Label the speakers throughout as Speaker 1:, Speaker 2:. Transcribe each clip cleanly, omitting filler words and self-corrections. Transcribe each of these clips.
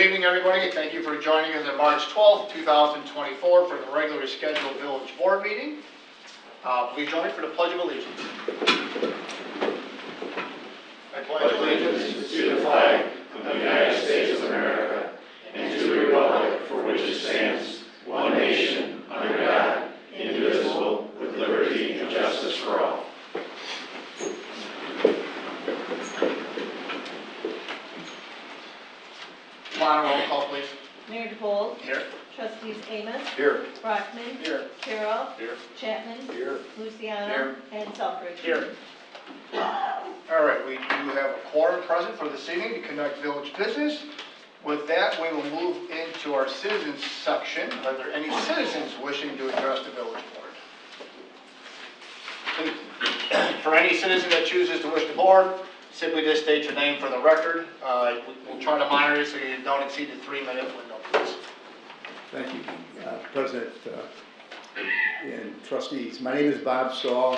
Speaker 1: evening, everybody. Thank you for joining us on March 12th, 2024 for the regularly scheduled Village Board meeting. Please join me for the Pledge of Allegiance. I pledge allegiance to the flag of the United States of America and to the republic for which it stands, one nation, under God, indivisible, with liberty and justice for all. Roll call, please.
Speaker 2: Mayor DePaul.
Speaker 1: Here.
Speaker 2: Trustees Amos.
Speaker 1: Here.
Speaker 2: Brockman.
Speaker 1: Here.
Speaker 2: Carroll.
Speaker 1: Here.
Speaker 2: Chapman.
Speaker 1: Here.
Speaker 2: Luciano.
Speaker 1: Here.
Speaker 2: And Selfridge.
Speaker 1: Here. All right, we do have a quorum present for this evening to conduct village business. With that, we will move into our citizens section. Are there any citizens wishing to address the village board? For any citizen that chooses to wish the board, simply just state your name for the record. We'll try to monitor it so you don't exceed the 3-minute window, please.
Speaker 3: Thank you, President and trustees. My name is Bob Stahl,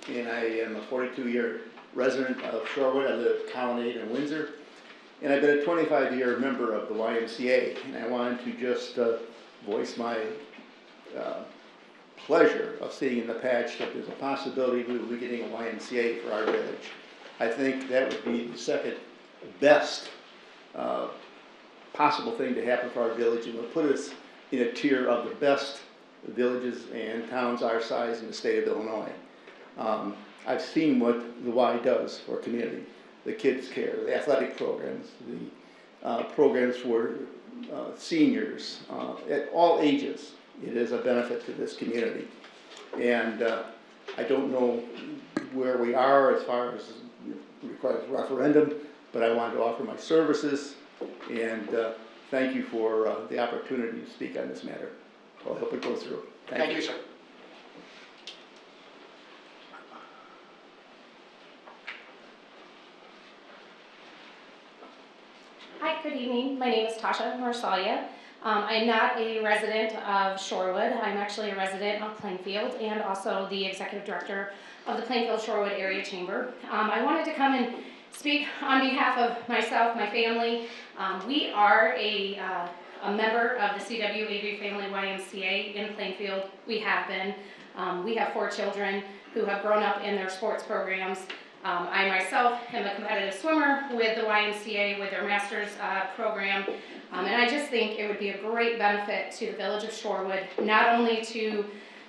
Speaker 3: and I am a 42-year resident of Shorewood. I live at Colonnade and Windsor, and I've been a 25-year member of the YMCA. And I wanted to just voice my pleasure of seeing in the patch that there's a possibility we will be getting a YMCA for our village. I think that would be the second best possible thing to happen for our village, and would put us in a tier of the best villages and towns our size in the state of Illinois. I've seen what the Y does for a community: the kids care, the athletic programs, the programs for seniors at all ages. It is a benefit to this community, and I don't know where we are as far as requires referendum, but I wanted to offer my services, and thank you for the opportunity to speak on this matter. I'll help it go through.
Speaker 1: Thank you, sir.
Speaker 4: Hi, good evening. My name is Tasha Marsalia. I'm not a resident of Shorewood. I'm actually a resident of Plainfield and also the executive director of the Plainfield-Shorewood Area Chamber. I wanted to come and speak on behalf of myself, my family. We are a member of the C.W. Avery Family YMCA in Plainfield. We have been. We have 4 children who have grown up in their sports programs. I myself am a competitive swimmer with the YMCA with their master's program. And I just think it would be a great benefit to the village of Shorewood, not only to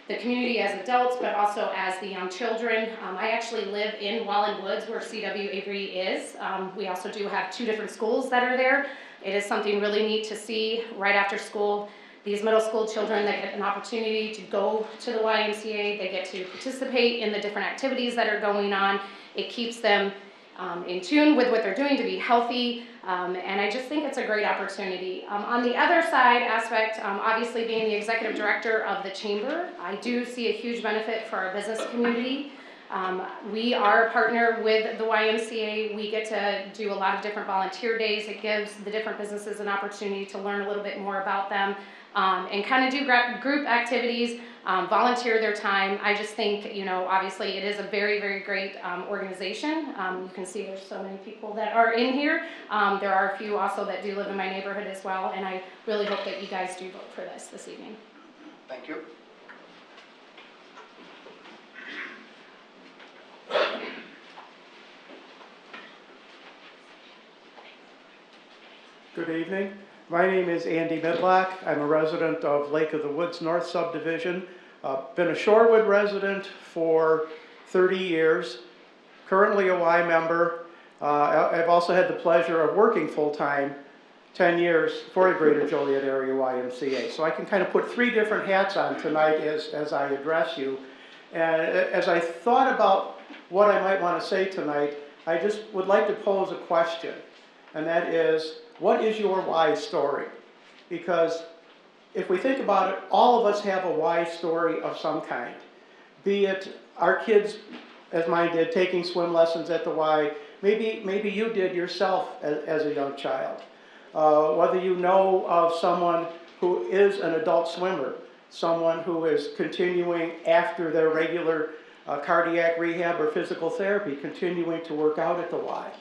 Speaker 4: the community as adults, but also as the young children. I actually live in Wallen Woods, where C.W. Avery is. We also do have 2 different schools that are there. It is something really neat to see right after school. These middle school children that get an opportunity to go to the YMCA, they get to participate in the different activities that are going on. It keeps them in tune with what they're doing to be healthy, and I just think it's a great opportunity. On the other side aspect, obviously being the executive director of the chamber, I do see a huge benefit for our business community. We are a partner with the YMCA. We get to do a lot of different volunteer days. It gives the different businesses an opportunity to learn a little bit more about them and kind of do group activities, volunteer their time. I just think, you know, obviously it is a very, very great organization. You can see there's so many people that are in here. There are a few also that do live in my neighborhood as well, and I really hope that you guys do vote for this evening.
Speaker 1: Thank you.
Speaker 5: Good evening. My name is Andy Midlock. I'm a resident of Lake of the Woods North Subdivision. Been a Shorewood resident for 30 years, currently a Y member. I've also had the pleasure of working full-time 10 years for the Greater Joliet Area YMCA. So I can kind of put 3 different hats on tonight as I address you. And as I thought about what I might want to say tonight, I just would like to pose a question, and that is, what is your why story? Because if we think about it, all of us have a why story of some kind. Be it our kids, as mine did, taking swim lessons at the Y. Maybe you did yourself as a young child. Whether you know of someone who is an adult swimmer, someone who is continuing after their regular cardiac rehab or physical therapy, continuing to work out at the Y.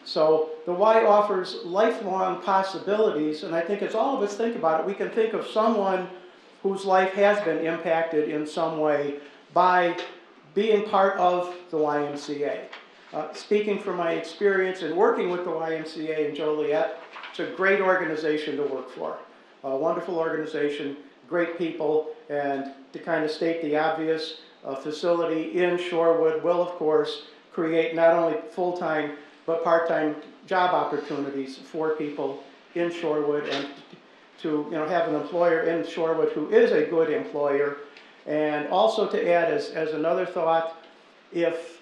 Speaker 5: So the Y offers lifelong possibilities, and I think as all of us think about it, we can think of someone whose life has been impacted in some way by being part of the YMCA. Speaking from my experience in working with the YMCA in Joliet, it's a great organization to work for. A wonderful organization, great people, and to kind of state the obvious, a facility in Shorewood will, of course, create not only full-time but part-time job opportunities for people in Shorewood, and to have an employer in Shorewood who is a good employer. And also to add as another thought, if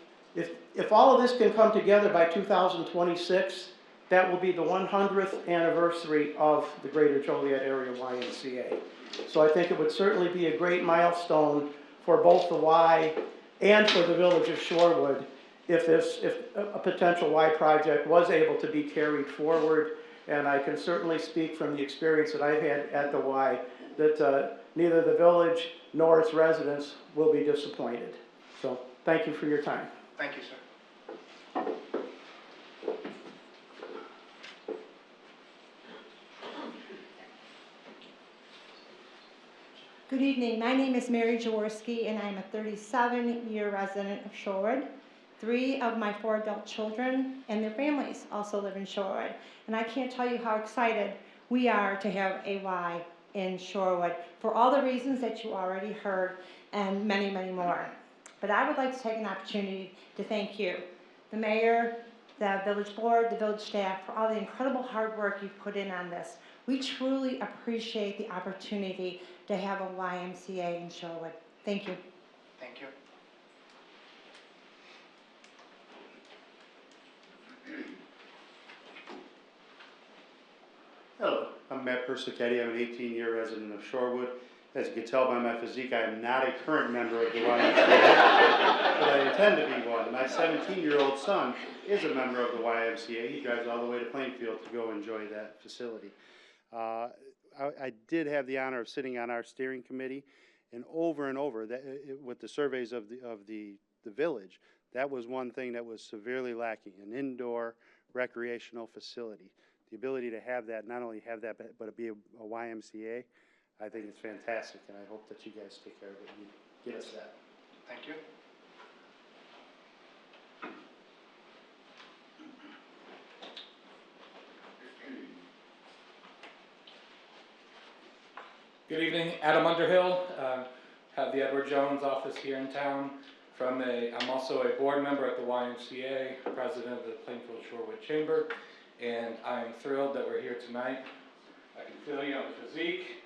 Speaker 5: all of this can come together by 2026, that will be the 100th anniversary of the Greater Joliet Area YMCA. So I think it would certainly be a great milestone for both the Y and for the village of Shorewood if a potential Y project was able to be carried forward. And I can certainly speak from the experience that I've had at the Y that neither the village nor its residents will be disappointed. So thank you for your time.
Speaker 6: Thank you, sir.
Speaker 2: Good evening. My name is Mary Jaworski, and I'm a 37-year resident of Shorewood. 3 of my 4 adult children and their families also live in Shorewood. And I can't tell you how excited we are to have a Y in Shorewood for all the reasons that you already heard and many, many more. But I would like to take an opportunity to thank you, the mayor, the village board, the village staff, for all the incredible hard work you've put in on this. We truly appreciate the opportunity to have a YMCA in Shorewood. Thank you.
Speaker 6: Thank you.
Speaker 7: Hello, I'm Matt Persichetti. I'm an 18-year resident of Shorewood. As you can tell by my physique, I am not a current member of the YMCA, but I intend to be one. My 17-year-old son is a member of the YMCA. He drives all the way to Plainfield to go enjoy that facility. I did have the honor of sitting on our steering committee, and over with the surveys of the village, that was one thing that was severely lacking: an indoor recreational facility. The ability to have that, not only have that, but be a YMCA, I think it's fantastic, and I hope that you guys take care of it and get us that.
Speaker 6: Thank you.
Speaker 8: Good evening, Adam Underhill. Have the Edward Jones office here in town. I'm also a board member at the YMCA, president of the Plainfield Shorewood Chamber, and I'm thrilled that we're here tonight. I can feel you on the physique.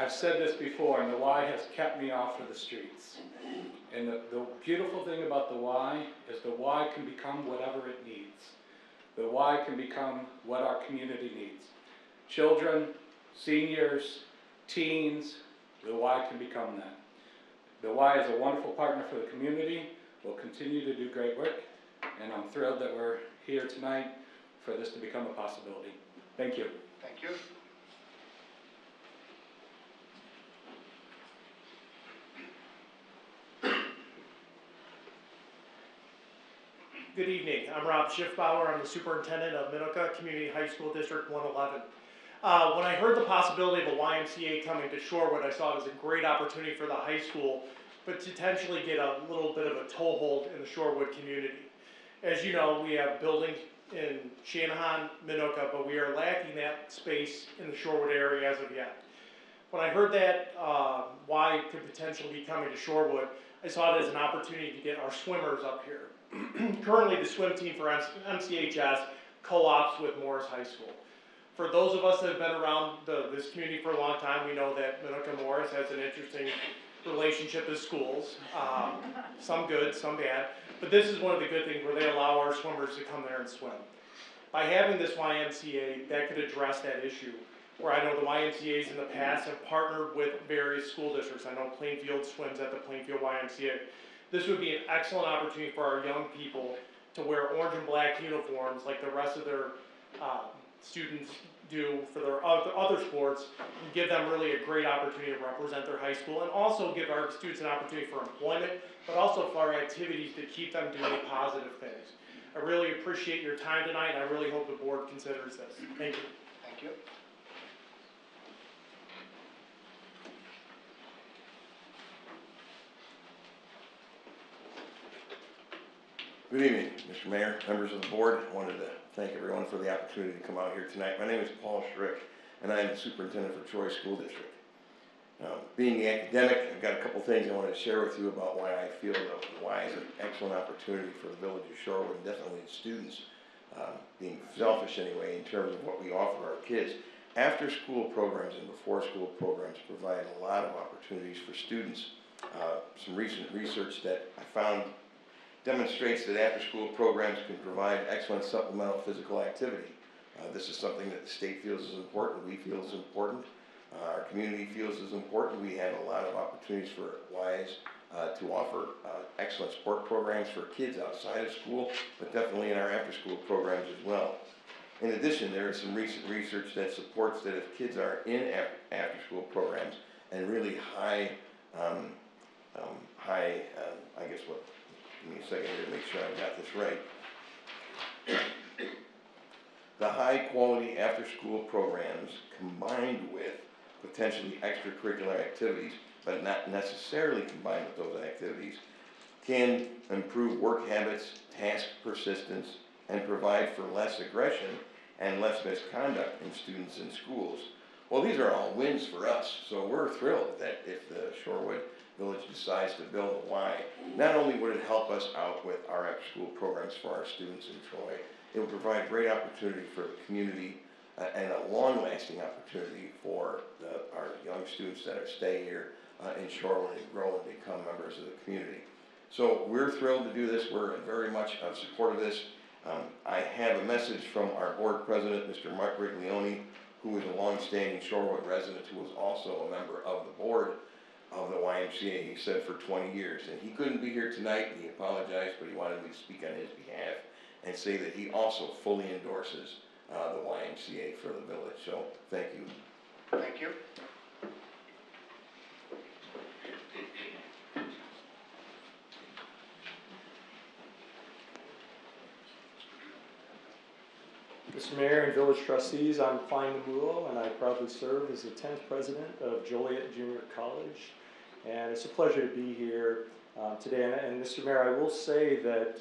Speaker 8: I've said this before, and the Y has kept me off of the streets. And the beautiful thing about the Y is the Y can become whatever it needs. The Y can become what our community needs. Children, seniors, teens, the Y can become that. The Y is a wonderful partner for the community. We'll continue to do great work, and I'm thrilled that we're here tonight for this to become a possibility. Thank you.
Speaker 6: Thank you.
Speaker 9: Good evening. I'm Rob Schiffbauer. I'm the superintendent of Minoka Community High School District 111. When I heard the possibility of a YMCA coming to Shorewood, I saw it as a great opportunity for the high school, but potentially get a little bit of a toehold in the Shorewood community. As you know, we have buildings in Shanahan, Minoka, but we are lacking that space in the Shorewood area as of yet. When I heard that Y could potentially be coming to Shorewood, I saw it as an opportunity to get our swimmers up here. Currently, the swim team for MCHS co-ops with Morris High School. For those of us that have been around this community for a long time, we know that Minoka Morris has an interesting relationship with schools, some good, some bad. But this is one of the good things where they allow our swimmers to come there and swim. By having this YMCA, that could address that issue, where I know the YMCAs in the past have partnered with various school districts. I know Plainfield swims at the Plainfield YMCA. This would be an excellent opportunity for our young people to wear orange and black uniforms like the rest of their students do for their other sports and give them really a great opportunity to represent their high school, and also give our students an opportunity for employment, but also for activities to keep them doing positive things. I really appreciate your time tonight, and I really hope the board considers this. Thank you.
Speaker 6: Thank you.
Speaker 10: Good evening, Mr. Mayor, members of the board. I wanted to thank everyone for the opportunity to come out here tonight. My name is Paul Schrick, and I am the superintendent for Troy School District. Being the academic, I've got a couple things I wanted to share with you about why I feel that why is an excellent opportunity for the village of Shorewood, and definitely its students, being selfish anyway, in terms of what we offer our kids. After school programs and before school programs provide a lot of opportunities for students. Some recent research that I found demonstrates that after-school programs can provide excellent supplemental physical activity. This is something that the state feels is important, we feel is important, our community feels is important. We have a lot of opportunities for WISE to offer excellent sport programs for kids outside of school, but definitely in our after-school programs as well. In addition, there is some recent research that supports that if kids are in after-school programs and really I guess what, give me a second here to make sure I got this right. The high quality after school programs combined with potentially extracurricular activities, but not necessarily combined with those activities, can improve work habits, task persistence, and provide for less aggression and less misconduct in students in schools. Well, these are all wins for us, so we're thrilled that if the Shorewood Village decides to build a Y, not only would it help us out with our after-school programs for our students in Troy, it would provide great opportunity for the community and a long-lasting opportunity for our young students that are staying here in Shorewood and grow and become members of the community. So we're thrilled to do this. We're very much in support of this. I have a message from our board president, Mr. Mark Briglione, who is a long-standing Shorewood resident who was also a member of the board of the YMCA, he said, for 20 years. And he couldn't be here tonight, and he apologized, but he wanted me to speak on his behalf and say that he also fully endorses the YMCA for the village. So, thank you.
Speaker 6: Thank you.
Speaker 11: Mr. Mayor and village trustees, I'm Klein Namulo, and I proudly serve as the 10th president of Joliet Junior College. And it's a pleasure to be here today. And Mr. Mayor, I will say that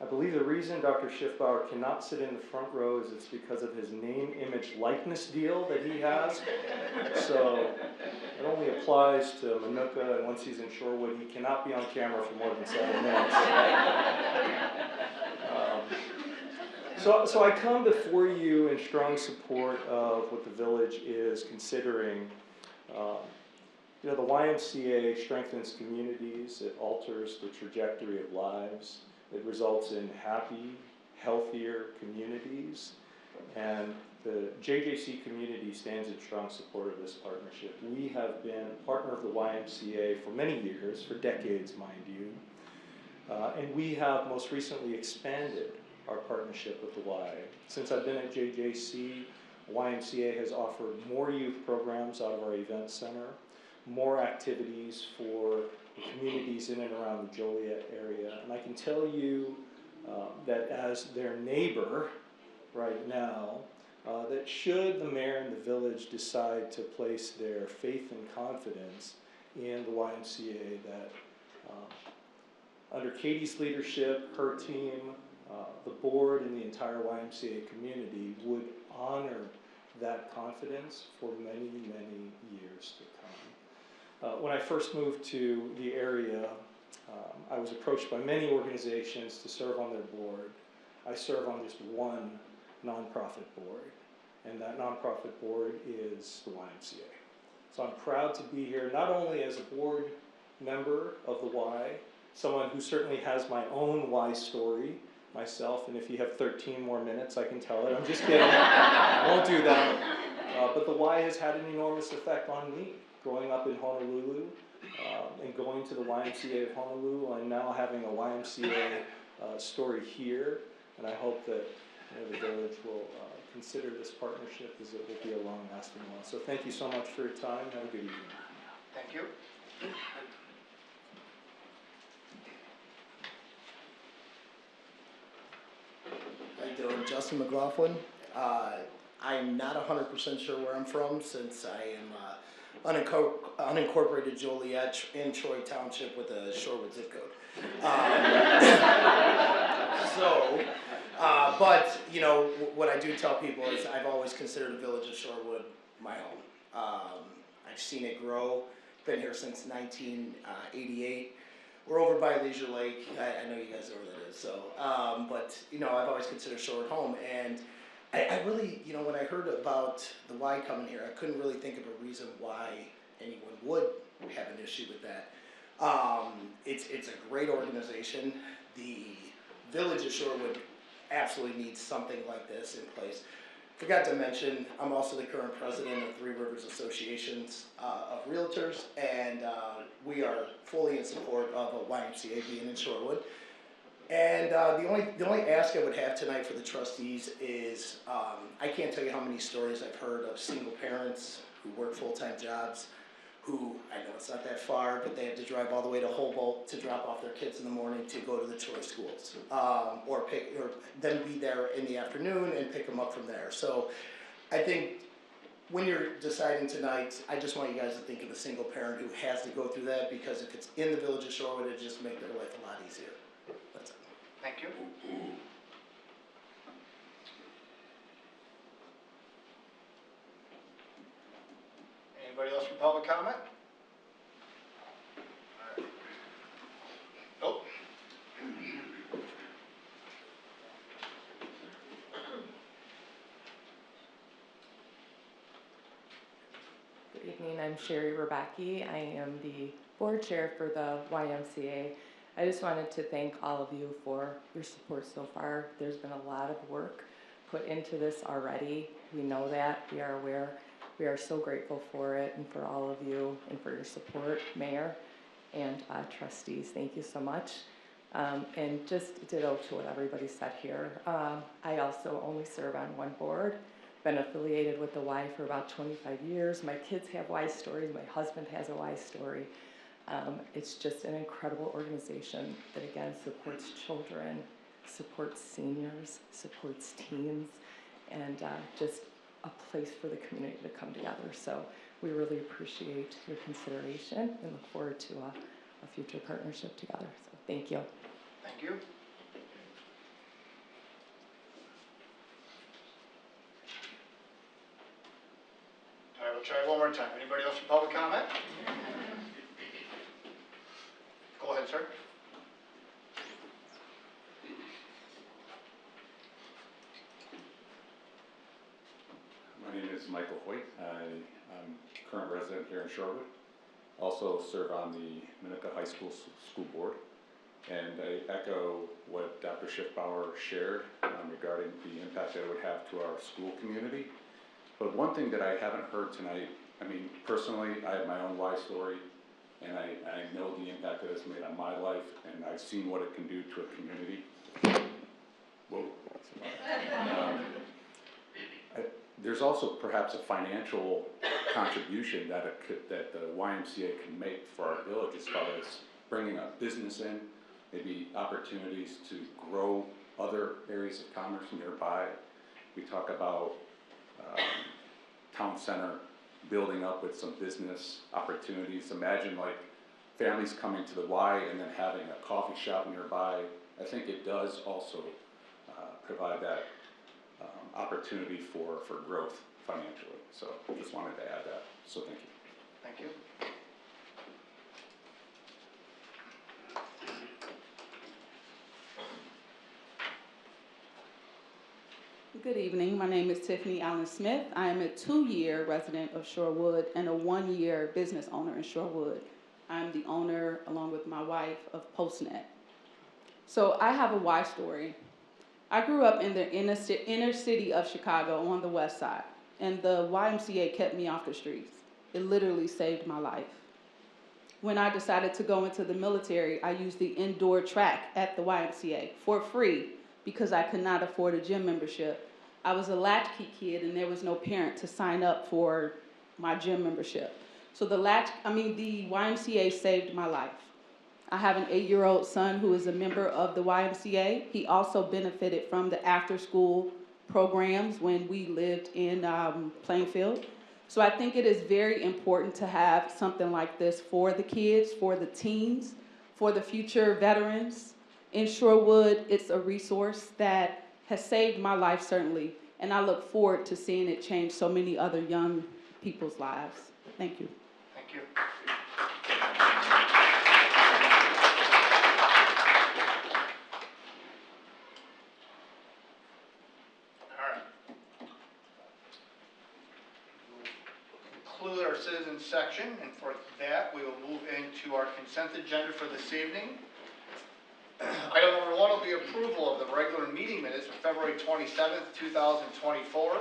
Speaker 11: I believe the reason Dr. Schiffbauer cannot sit in the front row is it's because of his name, image, likeness deal that he has. So it only applies to Manuka, and once he's in Shorewood, he cannot be on camera for more than 7 minutes. So I come before you in strong support of what the village is considering. You know, the YMCA strengthens communities, it alters the trajectory of lives, it results in happy, healthier communities, and the JJC community stands in strong support of this partnership. We have been a partner of the YMCA for many years, for decades, mind you, and we have most recently expanded our partnership with the Y. Since I've been at JJC, YMCA has offered more youth programs out of our event center, more activities for the communities in and around the Joliet area. And I can tell you that as their neighbor right now, that should the mayor and the village decide to place their faith and confidence in the YMCA, that under Katie's leadership, her team, the board and the entire YMCA community would honor that confidence for many, many years to come. When I first moved to the area, I was approached by many organizations to serve on their board. I serve on just one nonprofit board, and that nonprofit board is the YMCA. So I'm proud to be here, not only as a board member of the Y, someone who certainly has my own Y story myself, and if you have 13 more minutes, I can tell it. I'm just kidding. I won't do that. But the Y has had an enormous effect on me. Growing up in Honolulu and going to the YMCA of Honolulu, and now having a YMCA story here, and I hope that the village will consider this partnership as it will be a long-lasting one. So thank you so much for your time. Have a good evening.
Speaker 6: Thank you.
Speaker 12: How you doing? Justin McLaughlin. I'm not 100% sure where I'm from since I am unincorporated Joliet in Troy Township with a Shorewood zip code. But you know, what I do tell people is I've always considered the village of Shorewood my home. I've seen it grow. Been here since 1988. We're over by Leisure Lake. I know you guys know where that is. So, but you know, I've always considered Shorewood home, and I really, you know, when I heard about the Y coming here, I couldn't really think of a reason why anyone would have an issue with that. It's a great organization. The village of Shorewood absolutely needs something like this in place. Forgot to mention, I'm also the current president of Three Rivers Associations of Realtors, and we are fully in support of a YMCA being in Shorewood. And the only ask I would have tonight for the trustees is, I can't tell you how many stories I've heard of single parents who work full-time jobs, who, I know it's not that far, but they have to drive all the way to Humboldt to drop off their kids in the morning to go to the choice schools, or then be there in the afternoon and pick them up from there. So I think when you're deciding tonight, I just want you guys to think of a single parent who has to go through that, because if it's in the village of Shorewood, it just make their life a lot easier. That's it.
Speaker 6: Thank you. Anybody else from public comment? All right. Oh.
Speaker 13: Good evening, I'm Sherry Rebecki. I am the board chair for the YMCA. I just wanted to thank all of you for your support so far. There's been a lot of work put into this already. We know that, we are aware. We are so grateful for it and for all of you and for your support, Mayor and trustees. Thank you so much. And just ditto to what everybody said here. I also only serve on one board. Been affiliated with the Y for about 25 years. My kids have Y stories. My husband has a Y story. It's just an incredible organization that, again, supports children, supports seniors, supports teens, and just a place for the community to come together. So we really appreciate your consideration and look forward to a future partnership together. So thank you.
Speaker 6: Thank you. All right, we'll try one more time. Anybody else from public comment? Go ahead, sir.
Speaker 14: My name is Michael Hoyt. I'm current resident here in Shorewood. Also serve on the Minooka High School Board. And I echo what Dr. Schiffbauer shared regarding the impact that it would have to our school community. But one thing that I haven't heard tonight, I mean, personally, I have my own Y story, and I know the impact that it's made on my life, and I've seen what it can do to a community. Whoa. There's also perhaps a financial contribution that that the YMCA can make for our village as far as bringing a business in, maybe opportunities to grow other areas of commerce nearby. We talk about town center building up with some business opportunities. Imagine like families coming to the Y and then having a coffee shop nearby. I think it does also provide that opportunity for growth financially. So just wanted to add that. So thank you.
Speaker 6: Thank you.
Speaker 15: Good evening. My name is Tiffany Allen Smith. I am a 2-year resident of Shorewood and a 1-year business owner in Shorewood. I'm the owner, along with my wife, of PostNet. So I have a Y story. I grew up in the inner city of Chicago on the west side, and the YMCA kept me off the streets. It literally saved my life. When I decided to go into the military, I used the indoor track at the YMCA for free because I could not afford a gym membership I was a latchkey kid and there was no parent to sign up for my gym membership. So the YMCA saved my life. I have an 8-year-old son who is a member of the YMCA. He also benefited from the after-school programs when we lived in Plainfield. So I think it is very important to have something like this for the kids, for the teens, for the future veterans. In Shorewood, it's a resource that has saved my life, certainly, and I look forward to seeing it change so many other young people's lives. Thank you.
Speaker 6: Thank you. Conclude our citizens section, and for that we will move into our consent agenda for this evening. Item number 1 will be approval of the regular meeting minutes of February 27th, 2024.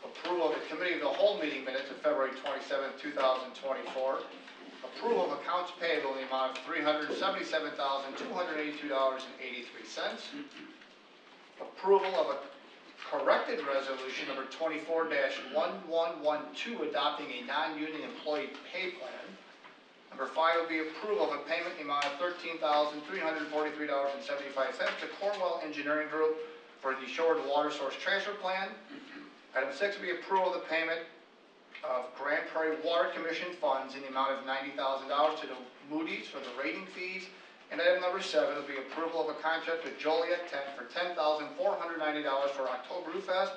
Speaker 6: Approval of the committee of the whole meeting minutes of February 27th, 2024. Approval of accounts payable in the amount of $377,282.83. Approval of a corrected resolution number 24-1112 adopting a non-union employee pay plan. Number 5 will be approval of a payment in the amount of $13,343.75 to Cornwell Engineering Group for the Shorewood Water Source Transfer Plan. Item 6 will be approval of the payment of Grand Prairie Water Commission funds in the amount of $90,000 to the Moody's for the rating fees. And item number 7 will be approval of a contract with Joliet Tent for $10,490 for Oktoberfest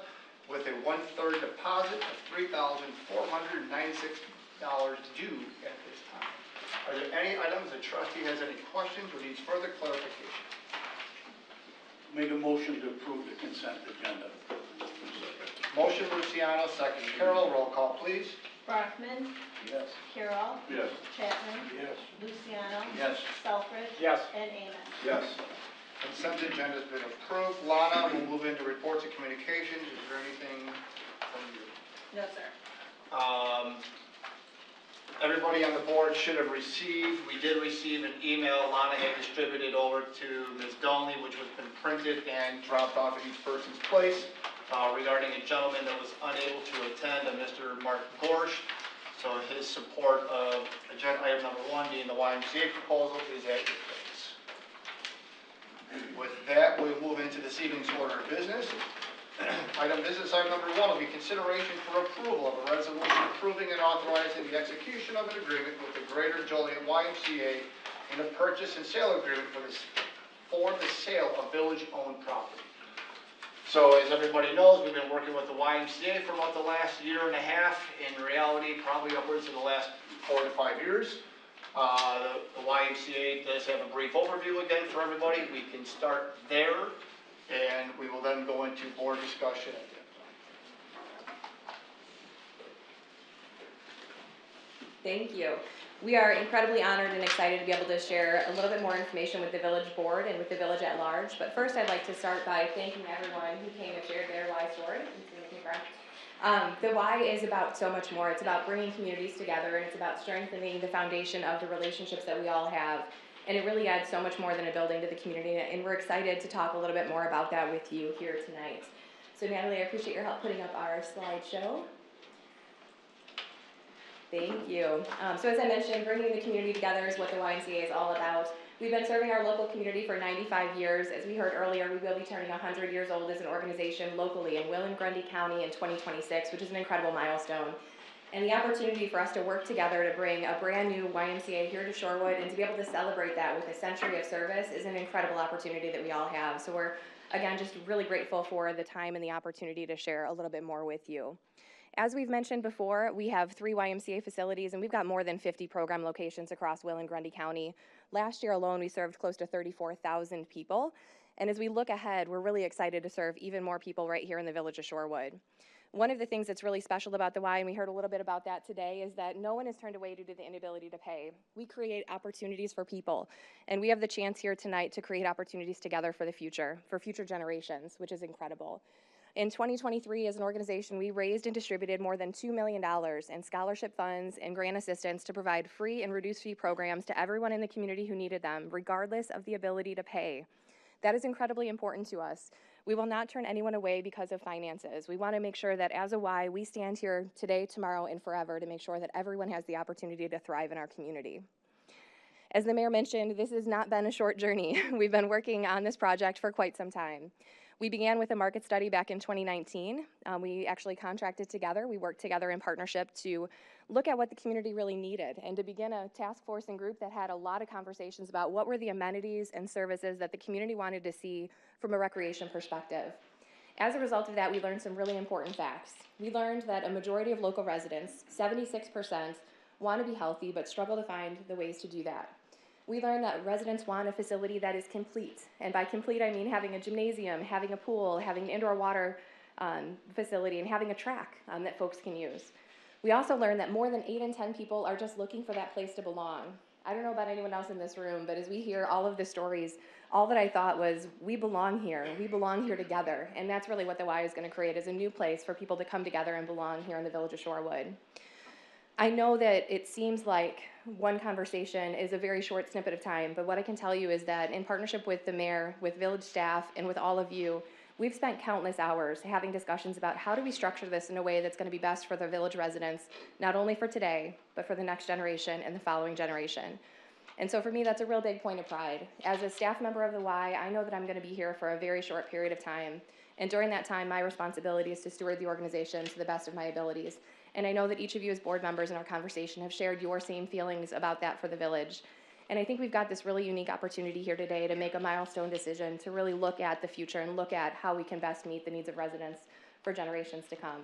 Speaker 6: with a 1/3 deposit of $3,496 due at this time. Are there any items the trustee has any questions or needs further clarification?
Speaker 1: Make a motion to approve the consent agenda.
Speaker 6: Motion Luciano, second Carroll. Roll call, please.
Speaker 16: Brockman.
Speaker 1: Yes.
Speaker 16: Carroll.
Speaker 1: Yes.
Speaker 16: Chapman.
Speaker 1: Yes.
Speaker 16: Luciano.
Speaker 1: Yes.
Speaker 16: Selfridge.
Speaker 9: Yes.
Speaker 16: And Amos.
Speaker 1: Yes.
Speaker 6: Consent agenda has been approved. Lana, we'll move into reports and communications. Is there anything from you?
Speaker 16: No, sir.
Speaker 6: Everybody on the board should have received, we did receive an email Lana had distributed over to Ms. Donley, which has been printed and dropped off at each person's place, regarding a gentleman that was unable to attend, a Mr. Mark Gorsh. So his support of agenda item number 1 being the YMCA proposal is at your place. With that, we'll move into this evening's order of business. Business item number 1 will be consideration for approval of a resolution approving and authorizing the execution of an agreement with the Greater Joliet YMCA in a purchase and sale agreement for the sale of village-owned property. So as everybody knows, we've been working with the YMCA for about the last year and a half. In reality, probably upwards of the last 4 to 5 years. The YMCA does have a brief overview again for everybody. We can start there, and we will then go into board discussion at that point.
Speaker 17: Thank you. We are incredibly honored and excited to be able to share a little bit more information with the village board and with the village at large. But first, I'd like to start by thanking everyone who came and shared their why story. The why is about so much more. It's about bringing communities together, and it's about strengthening the foundation of the relationships that we all have. And it really adds so much more than a building to the community, and we're excited to talk a little bit more about that with you here tonight. So Natalie, I appreciate your help putting up our slideshow. Thank you. So as I mentioned, bringing the community together is what the YMCA is all about. We've been serving our local community for 95 years. As we heard earlier, we will be turning 100 years old as an organization locally in Will and Grundy County in 2026, which is an incredible milestone. And the opportunity for us to work together to bring a brand new YMCA here to Shorewood and to be able to celebrate that with a century of service is an incredible opportunity that we all have. So we're, again, just really grateful for the time and the opportunity to share a little bit more with you. As we've mentioned before, we have 3 YMCA facilities, and we've got more than 50 program locations across Will and Grundy County. Last year alone, we served close to 34,000 people. And as we look ahead, we're really excited to serve even more people right here in the village of Shorewood. One of the things that's really special about the Y, and we heard a little bit about that today, is that no one is turned away due to the inability to pay. We create opportunities for people, and we have the chance here tonight to create opportunities together for the future, for future generations, which is incredible. In 2023, as an organization, we raised and distributed more than $2 million in scholarship funds and grant assistance to provide free and reduced fee programs to everyone in the community who needed them, regardless of the ability to pay. That is incredibly important to us. We will not turn anyone away because of finances. We want to make sure that as a Y, we stand here today, tomorrow, and forever to make sure that everyone has the opportunity to thrive in our community. As the mayor mentioned, this has not been a short journey. We've been working on this project for quite some time. We began with a market study back in 2019. We actually contracted together. We worked together in partnership to look at what the community really needed and to begin a task force and group that had a lot of conversations about what were the amenities and services that the community wanted to see from a recreation perspective. As a result of that, we learned some really important facts. We learned that a majority of local residents, 76%, want to be healthy but struggle to find the ways to do that. We learned that residents want a facility that is complete, and by complete I mean having a gymnasium, having a pool, having an indoor water facility, and having a track that folks can use. We also learned that more than 8 in 10 people are just looking for that place to belong. I don't know about anyone else in this room, but as we hear all of the stories, all that I thought was, we belong here together, and that's really what the Y is going to create, is a new place for people to come together and belong here in the village of Shorewood. I know that it seems like one conversation is a very short snippet of time, but what I can tell you is that in partnership with the mayor, with village staff, and with all of you, we've spent countless hours having discussions about how do we structure this in a way that's going to be best for the village residents, not only for today, but for the next generation and the following generation. And so for me, that's a real big point of pride. As a staff member of the Y, I know that I'm going to be here for a very short period of time. And during that time, my responsibility is to steward the organization to the best of my abilities. And I know that each of you as board members in our conversation have shared your same feelings about that for the village. And I think we've got this really unique opportunity here today to make a milestone decision to really look at the future and look at how we can best meet the needs of residents for generations to come.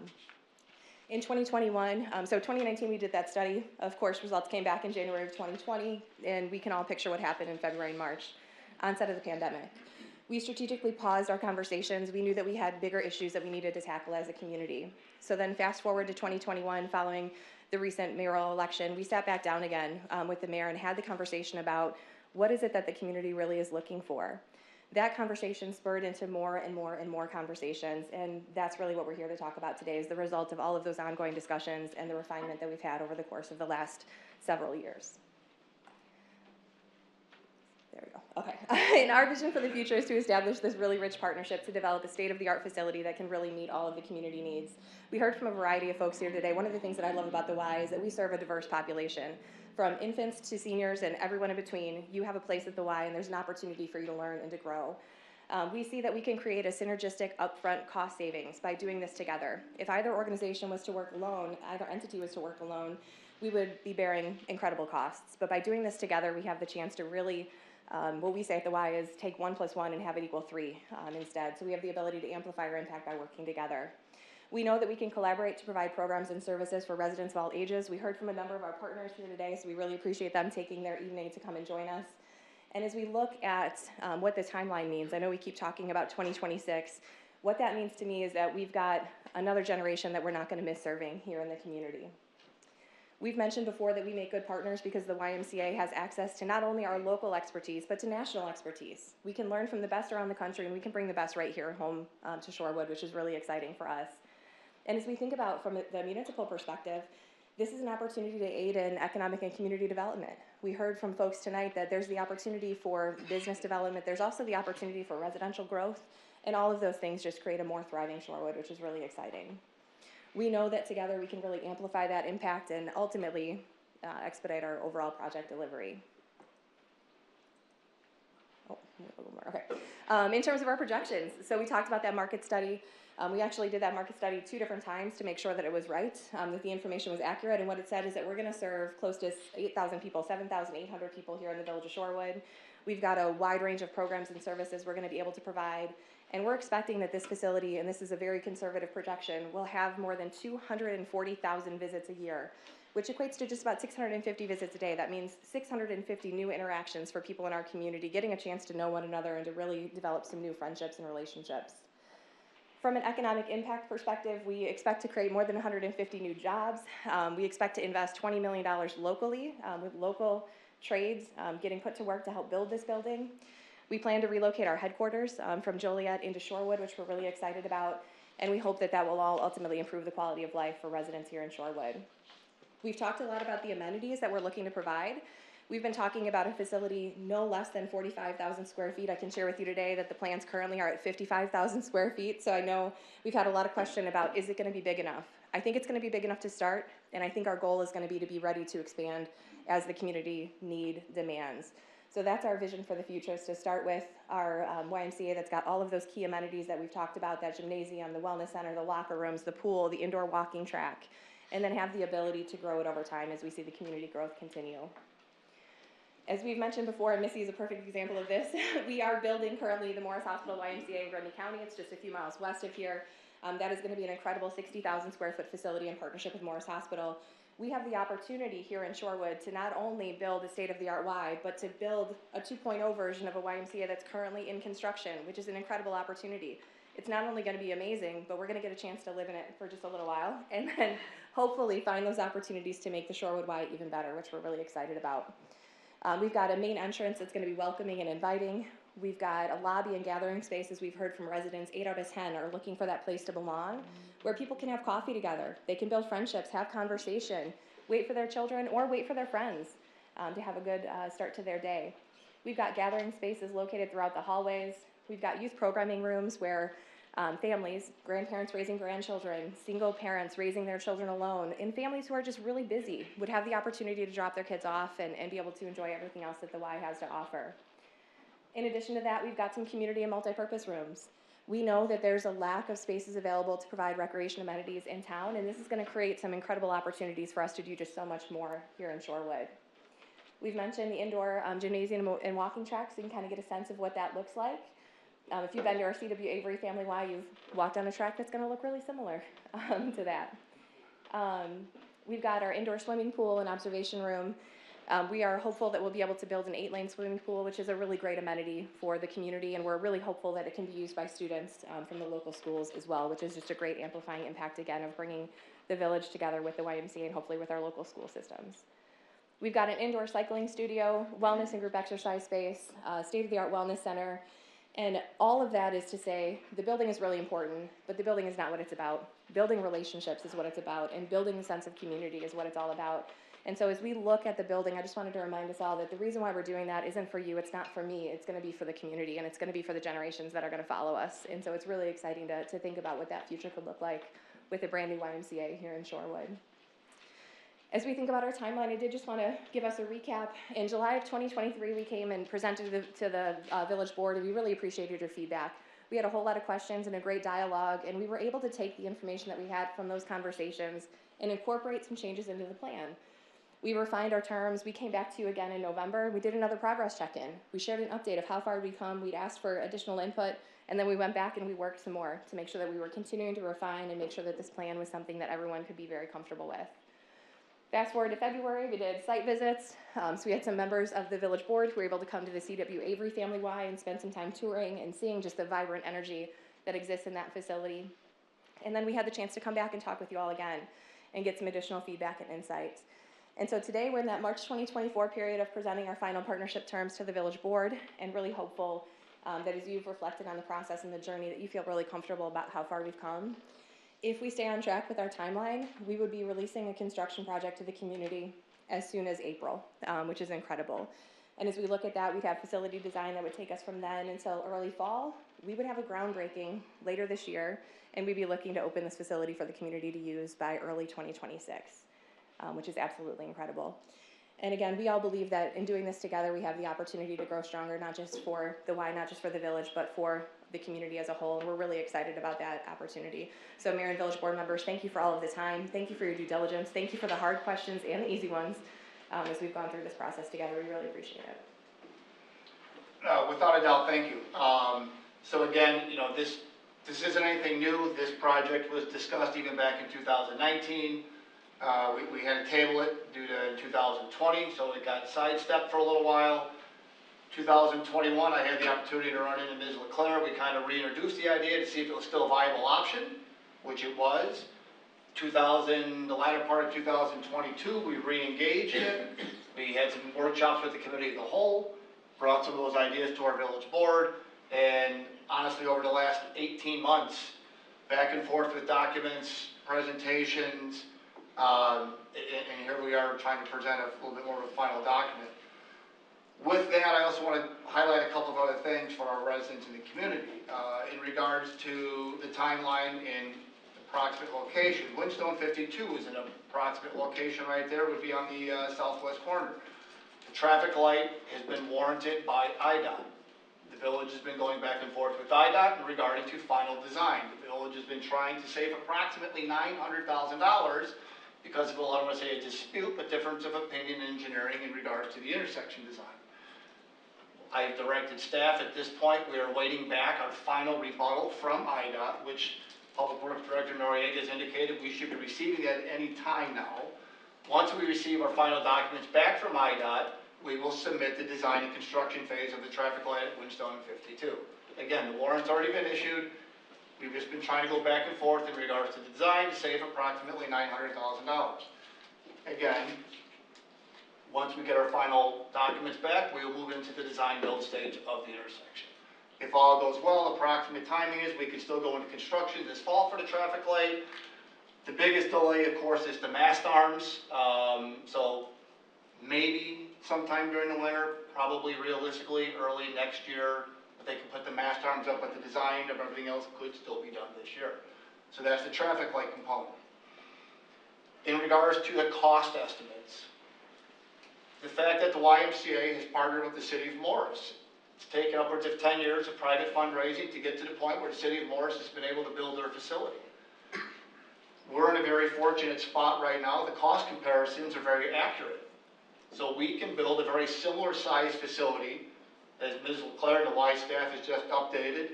Speaker 17: In 2021, so 2019 we did that study. Of course, results came back in January of 2020, and we can all picture what happened in February and March, onset of the pandemic. We strategically paused our conversations. We knew that we had bigger issues that we needed to tackle as a community. So then fast forward to 2021, following the recent mayoral election, we sat back down again with the mayor and had the conversation about what is it that the community really is looking for. That conversation spurred into more and more and more conversations, and that's really what we're here to talk about today, is the result of all of those ongoing discussions and the refinement that we've had over the course of the last several years. There we go. Okay. And our vision for the future is to establish this really rich partnership to develop a state-of-the-art facility that can really meet all of the community needs. We heard from a variety of folks here today. One of the things that I love about the Y is that we serve a diverse population. From infants to seniors and everyone in between, you have a place at the Y, and there's an opportunity for you to learn and to grow. We see that we can create a synergistic upfront cost savings by doing this together. If either organization was to work alone, either entity was to work alone, we would be bearing incredible costs. But by doing this together, we have the chance to really what we say at the Y is take 1 + 1 and have it equal 3 instead. So we have the ability to amplify our impact by working together. We know that we can collaborate to provide programs and services for residents of all ages. We heard from a number of our partners here today, so we really appreciate them taking their evening to come and join us. And as we look at what the timeline means, I know we keep talking about 2026. What that means to me is that we've got another generation that we're not going to miss serving here in the community. We've mentioned before that we make good partners because the YMCA has access to not only our local expertise, but to national expertise. We can learn from the best around the country, and we can bring the best right here home to Shorewood, which is really exciting for us. And as we think about from the municipal perspective, this is an opportunity to aid in economic and community development. We heard from folks tonight that there's the opportunity for business development. There's also the opportunity for residential growth, and all of those things just create a more thriving Shorewood, which is really exciting. We know that together we can really amplify that impact and ultimately expedite our overall project delivery. Oh, a little more, okay. In terms of our projections, so we talked about that market study. We actually did that market study 2 different times to make sure that it was right, that the information was accurate, and what it said is that we're going to serve close to 8,000 people, 7,800 people here in the village of Shorewood. We've got a wide range of programs and services we're going to be able to provide, and we're expecting that this facility, and this is a very conservative projection, will have more than 240,000 visits a year, which equates to just about 650 visits a day. That means 650 new interactions for people in our community, getting a chance to know one another and to really develop some new friendships and relationships. From an economic impact perspective, we expect to create more than 150 new jobs. We expect to invest $20 million locally with local trades getting put to work to help build this building. We plan to relocate our headquarters from Joliet into Shorewood, which we're really excited about, and we hope that that will all ultimately improve the quality of life for residents here in Shorewood. We've talked a lot about the amenities that we're looking to provide. We've been talking about a facility no less than 45,000 square feet. I can share with you today that the plans currently are at 55,000 square feet. So I know we've had a lot of question about, is it going to be big enough? I think it's going to be big enough to start, and I think our goal is going to be ready to expand as the community need demands. So that's our vision for the future, is to start with our YMCA that's got all of those key amenities that we've talked about, that gymnasium, the wellness center, the locker rooms, the pool, the indoor walking track, and then have the ability to grow it over time as we see the community growth continue. As we've mentioned before, and Missy is a perfect example of this, we are building currently the Morris Hospital YMCA in Grundy County. It's just a few miles west of here. That is going to be an incredible 60,000 square foot facility in partnership with Morris Hospital. We have the opportunity here in Shorewood to not only build a state-of-the-art Y, but to build a 2.0 version of a YMCA that's currently in construction, which is an incredible opportunity. It's not only going to be amazing, but we're going to get a chance to live in it for just a little while, and then hopefully find those opportunities to make the Shorewood Y even better, which we're really excited about. We've got a main entrance that's going to be welcoming and inviting. We've got a lobby and gathering space, as we've heard from residents. 8 out of 10 are looking for that place to belong, where people can have coffee together. They can build friendships, have conversation, wait for their children, or wait for their friends to have a good start to their day. We've got gathering spaces located throughout the hallways. We've got youth programming rooms where families, grandparents raising grandchildren, single parents raising their children alone, and families who are just really busy would have the opportunity to drop their kids off and be able to enjoy everything else that the Y has to offer. In addition to that, we've got some community and multipurpose rooms. We know that there's a lack of spaces available to provide recreation amenities in town, and this is going to create some incredible opportunities for us to do just so much more here in Shorewood. We've mentioned the indoor gymnasium and walking track, so you can kind of get a sense of what that looks like. If you've been to our C.W. Avery Family Y, you've walked on a track that's going to look really similar to that. We've got our indoor swimming pool and observation room. We are hopeful that we'll be able to build an 8-lane swimming pool, which is a really great amenity for the community, and we're really hopeful that it can be used by students from the local schools as well, which is just a great amplifying impact, again, of bringing the village together with the YMCA and hopefully with our local school systems. We've got an indoor cycling studio, wellness and group exercise space, state-of-the-art wellness center, and all of that is to say the building is really important, but the building is not what it's about. Building relationships is what it's about, and building a sense of community is what it's all about. And so as we look at the building, I just wanted to remind us all that the reason why we're doing that isn't for you, it's not for me, it's going to be for the community, and it's going to be for the generations that are going to follow us. And so it's really exciting to think about what that future could look like with a brand new YMCA here in Shorewood. As we think about our timeline, I did just want to give us a recap. In July of 2023, we came and presented to the village board, and we really appreciated your feedback. We had a whole lot of questions and a great dialogue, and we were able to take the information that we had from those conversations and incorporate some changes into the plan. We refined our terms. We came back to you again in November. We did another progress check-in. We shared an update of how far we'd come. We'd asked for additional input, and then we went back and we worked some more to make sure that we were continuing to refine and make sure that this plan was something that everyone could be very comfortable with. Fast forward to February, we did site visits. So we had some members of the village board who were able to come to the C.W. Avery Family Y and spend some time touring and seeing just the vibrant energy that exists in that facility. And then we had the chance to come back and talk with you all again and get some additional feedback and insights. And so today we're in that March 2024 period of presenting our final partnership terms to the village board, and really hopeful that as you've reflected on the process and the journey that you feel really comfortable about how far we've come. If we stay on track with our timeline, we would be releasing a construction project to the community as soon as April, which is incredible. And as we look at that, we'd have facility design that would take us from then until early fall. We would have a groundbreaking later this year, and we'd be looking to open this facility for the community to use by early 2026, which is absolutely incredible. And again, we all believe that in doing this together, we have the opportunity to grow stronger, not just for the Y, not just for the village, but for the community as a whole. And we're really excited about that opportunity. So Mayor and Village Board members, thank you for all of the time. Thank you for your due diligence. Thank you for the hard questions and the easy ones as we've gone through this process together. We really appreciate it.
Speaker 6: Without a doubt, thank you. So again, this isn't anything new. This project was discussed even back in 2019. We had to table it due to 2020, so it got sidestepped for a little while. 2021, I had the opportunity to run into Ms. LeClaire. We kind of reintroduced the idea to see if it was still a viable option, which it was. The latter part of 2022, we re-engaged it. We had some workshops with the committee of the whole, brought some of those ideas to our village board, and honestly, over the last 18 months, back and forth with documents, presentations, And here we are trying to present a little bit more of a final document. With that, I also want to highlight a couple of other things for our residents in the community. In regards to the timeline and approximate location, Windstone 52 is an approximate location right there, would be on the southwest corner. The traffic light has been warranted by IDOT. The village has been going back and forth with IDOT in regarding to final design. The village has been trying to save approximately $900,000 because of, I don't want to say a dispute, but difference of opinion in engineering in regards to the intersection design. I've directed staff at this point, we are waiting back our final rebuttal from IDOT, which Public Works Director Noriega has indicated we should be receiving that at any time now. Once we receive our final documents back from IDOT, we will submit the design and construction phase of the traffic light at Windstone 52. Again, the warrant's already been issued. We've just been trying to go back and forth in regards to the design to save approximately $900,000. Again, once we get our final documents back, we will move into the design build stage of the intersection. If all goes well, approximate timing is we could still go into construction this fall for the traffic light. The biggest delay, of course, is the mast arms. So maybe sometime during the winter, probably realistically early next year, they can put the mast arms up, but the design of everything else could still be done this year. So that's the traffic light component. In regards to the cost estimates, the fact that the YMCA has partnered with the City of Morris, it's taken upwards of 10 years of private fundraising to get to the point where the City of Morris has been able to build their facility. We're in a very fortunate spot right now. The cost comparisons are very accurate. So we can build a very similar size facility, as Ms. Leclerc and the Y staff has just updated.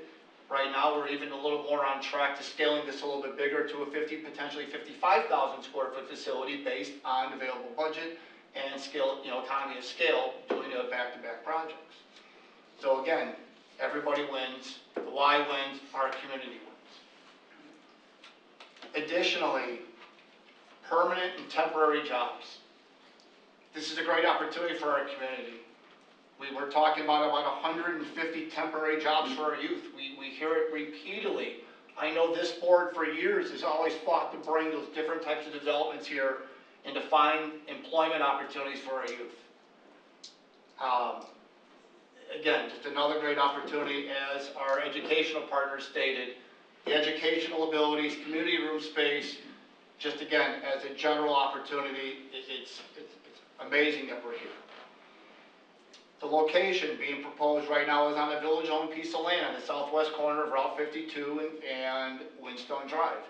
Speaker 6: Right now, we're even a little more on track to scaling this a little bit bigger to a potentially 55,000 square foot facility based on available budget and scale, economy of scale, doing back-to-back projects. So again, everybody wins. The Y wins. Our community wins. Additionally, permanent and temporary jobs. This is a great opportunity for our community. We were talking about 150 temporary jobs for our youth. We hear it repeatedly. I know this board for years has always fought to bring those different types of developments here and to find employment opportunities for our youth. Again, just another great opportunity, as our educational partners stated, the educational abilities, community room space, just again, as a general opportunity, it's amazing that we're here. The location being proposed right now is on a village-owned piece of land on the southwest corner of Route 52 and Windstone Drive.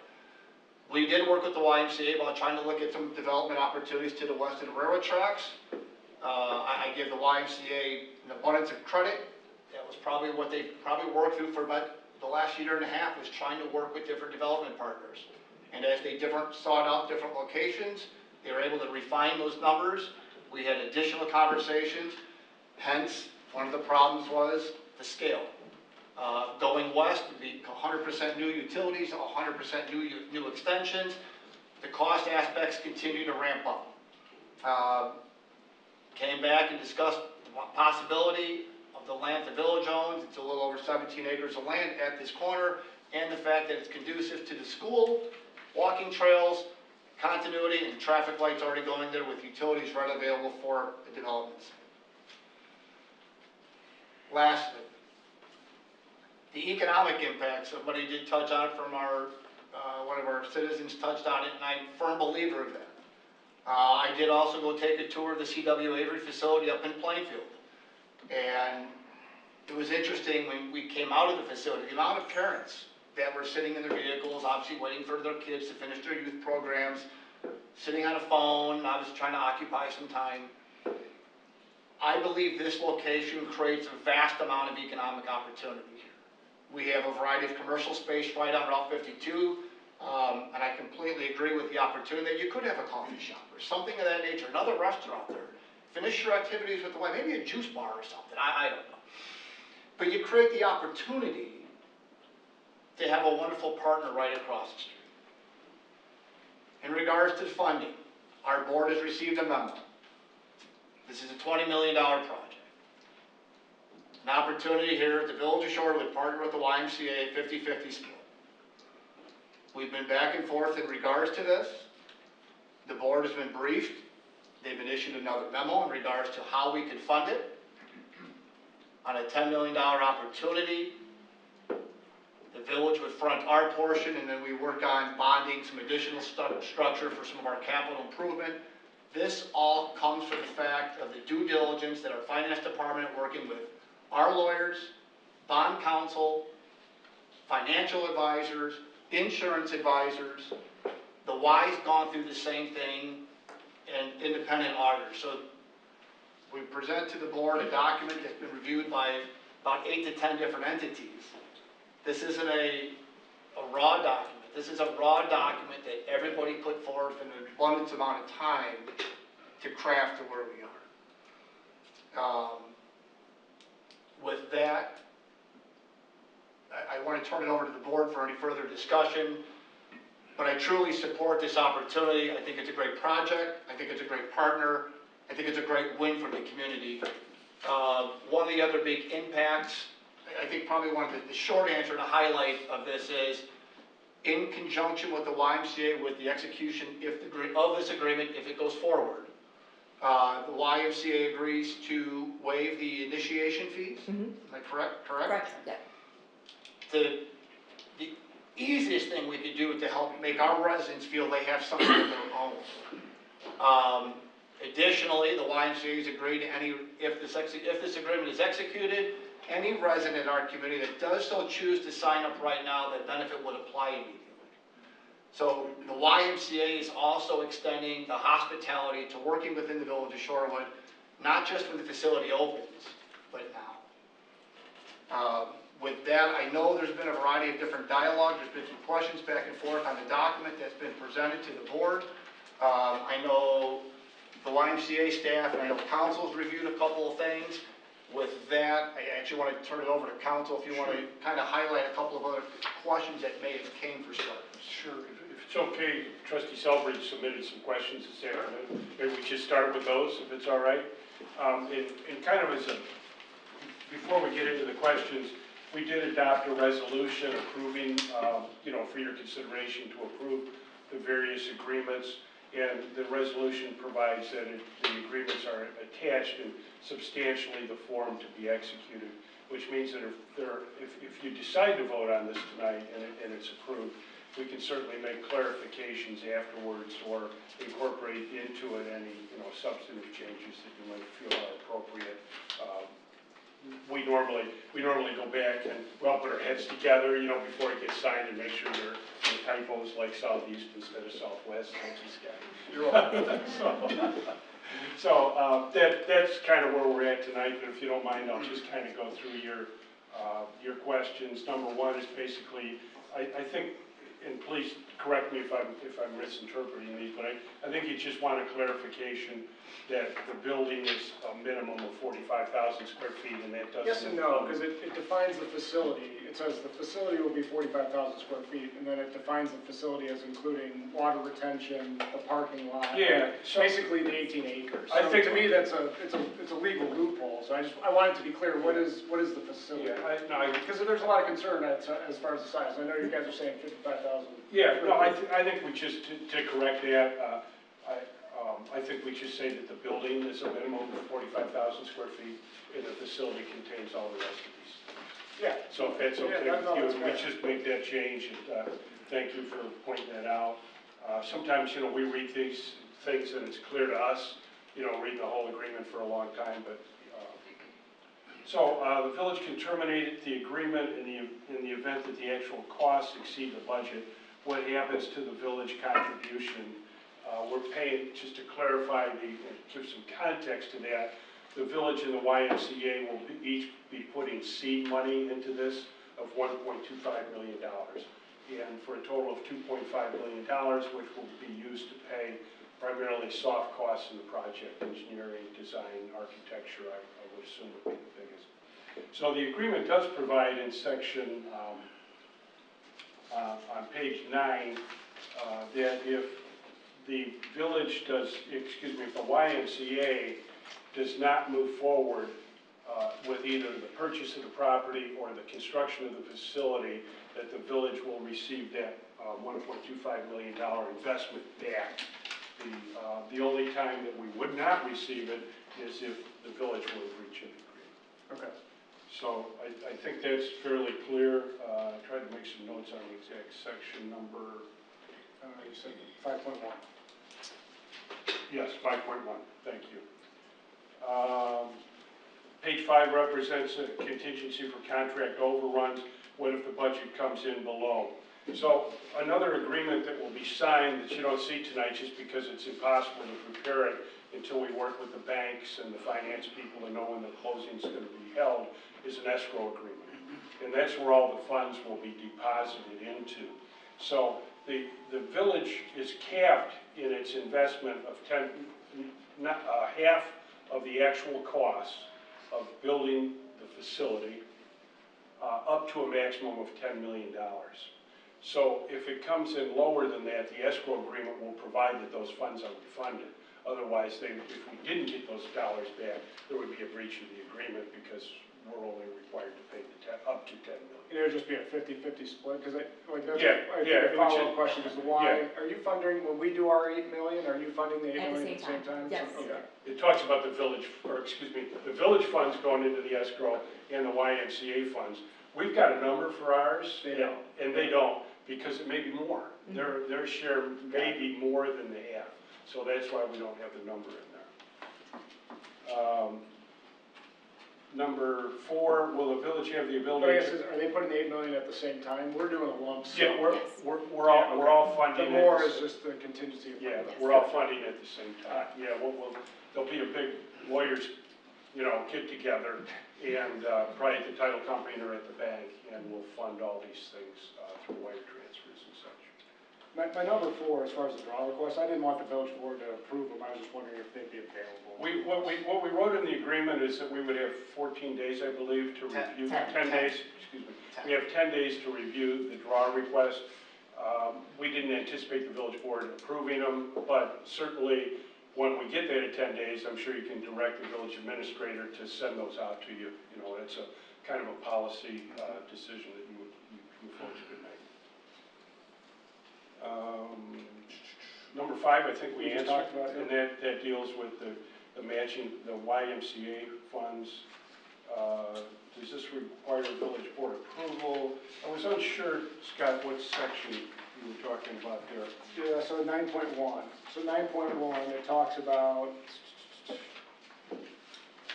Speaker 6: We did work with the YMCA about trying to look at some development opportunities to the west of the railroad tracks. I give the YMCA an abundance of credit. That was probably what they worked through for about the last year and a half, was trying to work with different development partners. And as they sought out different locations, they were able to refine those numbers. We had additional conversations. Hence, one of the problems was the scale. Going west would be 100% new utilities, 100% new extensions. The cost aspects continue to ramp up. Came back and discussed the possibility of the land the village owns. It's a little over 17 acres of land at this corner, and the fact that it's conducive to the school, walking trails, continuity, and traffic lights already going there with utilities right available for the developments. Lastly, the economic impact. Somebody did touch on it from one of our citizens touched on it, and I'm a firm believer of that. I did also go take a tour of the C.W. Avery facility up in Plainfield. And it was interesting when we came out of the facility, the amount of parents that were sitting in their vehicles, obviously waiting for their kids to finish their youth programs, sitting on a phone, obviously trying to occupy some time. I believe this location creates a vast amount of economic opportunity here. We have a variety of commercial space right on Route 52, and I completely agree with the opportunity that you could have a coffee shop or something of that nature, another restaurant there. Finish your activities with the wife, maybe a juice bar or something, I don't know. But you create the opportunity to have a wonderful partner right across the street. In regards to funding, our board has received a memo. This is a $20 million project. An opportunity here at the Village of Shorewood, partner with the YMCA, 50-50 split. We've been back and forth in regards to this. The board has been briefed. They've been issued another memo in regards to how we could fund it. On a $10 million opportunity, the village would front our portion, and then we work on bonding some additional structure for some of our capital improvement. This all comes from the fact of the due diligence that our finance department, working with our lawyers, bond counsel, financial advisors, insurance advisors, the Y's gone through the same thing, and independent auditors. So we present to the board a document that's been reviewed by about 8 to 10 different entities. This isn't a raw document. This is a raw document that everybody put forth in an abundance amount of time to craft to where we are. With that, I want to turn it over to the board for any further discussion, but I truly support this opportunity. I think it's a great project. I think it's a great partner. I think it's a great win for the community. One of the other big impacts, I think probably one of the short answer to highlight of this is, in conjunction with the YMCA, with the execution of this agreement, if it goes forward, the YMCA agrees to waive the initiation fees. Am I correct?
Speaker 17: Correct, yeah.
Speaker 6: The easiest thing we could do to help make our residents feel they have something of their own. Additionally, the YMCA has agreed to if this agreement is executed, any resident in our community that does so choose to sign up right now, that benefit would apply immediately. So the YMCA is also extending the hospitality to working within the village of Shorewood, not just when the facility opens, but now. With that, I know there's been a variety of different dialogue. There's been some questions back and forth on the document that's been presented to the board. I know the YMCA staff and I know council's reviewed a couple of things. With that, I actually want to turn it over to council if you want to kind of highlight a couple of other questions that may have came for starters.
Speaker 18: Sure. If it's okay, Trustee Selbridge submitted some questions this afternoon. Maybe we should start with those, if it's all right. And kind of as a, before we get into the questions, we did adopt a resolution approving, for your consideration to approve the various agreements. And the resolution provides that the agreements are attached in substantially the form to be executed, which means that if you decide to vote on this tonight and it's approved, we can certainly make clarifications afterwards or incorporate into it any substantive changes that you might feel are appropriate. We normally go back and we all put our heads together, before it gets signed and make sure there are typos like southeast instead of southwest. So that's kind of where we're at tonight. But if you don't mind, I'll just kind of go through your questions. Number one is basically, I think, and please correct me if I'm misinterpreting these, but I think you just want a clarification that the building is a minimum of 45,000 square feet, and that doesn't...
Speaker 9: Yes and no, because it defines the facility. It says the facility will be 45,000 square feet, and then it defines the facility as including water retention, the parking lot.
Speaker 18: Yeah.
Speaker 9: So basically the 18 acres.
Speaker 18: I think
Speaker 9: to me it's a legal loophole. So I want it to be clear, what is the facility?
Speaker 18: Yeah,
Speaker 9: because there's a lot of concern as far as the size. I know you guys are saying 55,000.
Speaker 18: Yeah, no, I think we just, to correct that, I think we just say that the building is a minimum of 45,000 square feet, and the facility contains all the rest of these.
Speaker 9: Yeah.
Speaker 18: So if that's okay with you, we just make that change, and thank you for pointing that out. Sometimes, we read these things and it's clear to us, reading the whole agreement for a long time, but so the village can terminate the agreement in the event that the actual costs exceed the budget. What happens to the village contribution? We're paying, just to clarify, give some context to that, the village and the YMCA will each be putting seed money into this of $1.25 million. And for a total of $2.5 million, which will be used to pay primarily soft costs in the project, engineering, design, architecture, I would assume would be the biggest. So the agreement does provide in section, on page 9, that if the village if the YMCA does not move forward with either the purchase of the property or the construction of the facility, that the village will receive that $1.25 million investment back. The only time that we would not receive it is if the village were to breach an agreement.
Speaker 9: Okay.
Speaker 18: So I think that's fairly clear. I tried to make some notes on the exact section number.
Speaker 9: You said 5.1.
Speaker 18: Yes, 5.1, thank you. Page 5 represents a contingency for contract overruns. What if the budget comes in below? So another agreement that will be signed that you don't see tonight just because it's impossible to prepare it until we work with the banks and the finance people to know when the closing is going to be held is an escrow agreement. And that's where all the funds will be deposited into. So the village is capped in its investment of half of the actual cost of building the facility up to a maximum of $10 million. So if it comes in lower than that, the escrow agreement will provide that those funds are refunded. Otherwise, if we didn't get those dollars back, there would be a breach of the agreement because we're only required to pay up to $10 million.
Speaker 9: It would just be a 50-50 split, because that's
Speaker 18: Yeah,
Speaker 9: a
Speaker 18: which
Speaker 9: follow-up
Speaker 18: is-
Speaker 9: question, is why,
Speaker 18: yeah.
Speaker 9: are you funding, when we do our 8 million, are you funding the 8
Speaker 17: At the
Speaker 9: million
Speaker 17: same time, yes.
Speaker 9: Okay.
Speaker 18: It talks about the village, or excuse me, the village funds going into the escrow and the YMCA funds. We've got a number for ours.
Speaker 9: They don't.
Speaker 18: And they don't, because it may be more. Their share may be more than they have. So that's why we don't have the number in there. Number 4, will the village have the
Speaker 9: But I
Speaker 18: ability
Speaker 9: guess,
Speaker 18: to?
Speaker 9: are they putting the 8 million at the same time? We're doing a lump sum.
Speaker 18: Yeah, we're all funding.
Speaker 9: The
Speaker 18: it.
Speaker 9: more is just the contingency. Of
Speaker 18: Yeah,
Speaker 9: funding.
Speaker 18: we're all funding at the same time. Yeah, there'll be a big lawyers, get together and probably at the title company or at the bank, and we'll fund all these things through wire transfers and such.
Speaker 9: My number 4, as far as the draw request, I didn't want the village board to approve them. I was just wondering if they'd be available.
Speaker 18: What we wrote in the agreement is that we would have 14 days, I believe, to review. 10 days, excuse me. We have 10 days to review the draw request. We didn't anticipate the village board approving them, but certainly when we get that at 10 days, I'm sure you can direct the village administrator to send those out to you. It's a kind of a policy decision that you folks could make. Number 5, I think we answered,
Speaker 9: talked about it.
Speaker 18: and that deals with the matching, the YMCA funds. Does this require village board approval? I was unsure, Scott, what section you were talking about there.
Speaker 9: Yeah, so 9.1. So 9.1, it talks about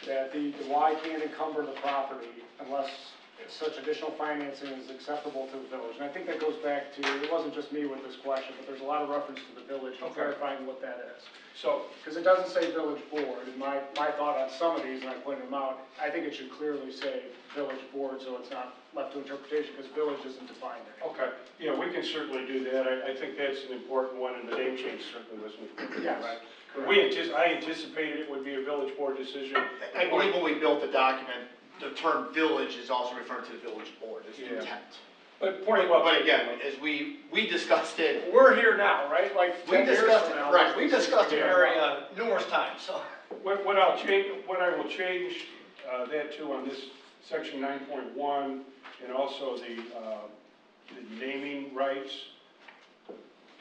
Speaker 9: that the Y can't encumber the property unless such additional financing is acceptable to the village. And I think that goes back to, it wasn't just me with this question, but there's a lot of reference to the village and clarifying what that is.
Speaker 18: So,
Speaker 9: because it doesn't say village board, and my thought on some of these, and I pointed them out, I think it should clearly say village board so it's not left to interpretation, because village isn't defined there.
Speaker 18: okay, yeah, we can certainly do that. I think that's an important one, and the name change certainly was an important one,
Speaker 9: Yes.
Speaker 18: right? I anticipated it would be a village board decision.
Speaker 6: I believe when we built the document, the term village is also referring to the village board, it's the intent.
Speaker 18: But point well.
Speaker 6: But again, as we discussed it.
Speaker 9: We're here now, right? Like
Speaker 6: We
Speaker 9: 10 years
Speaker 6: discussed
Speaker 9: from
Speaker 6: it,
Speaker 9: now,
Speaker 6: right, we discussed it
Speaker 18: Yeah.
Speaker 6: very, numerous times, so.
Speaker 18: What I will change that to on this section 9.1 and also the naming rights,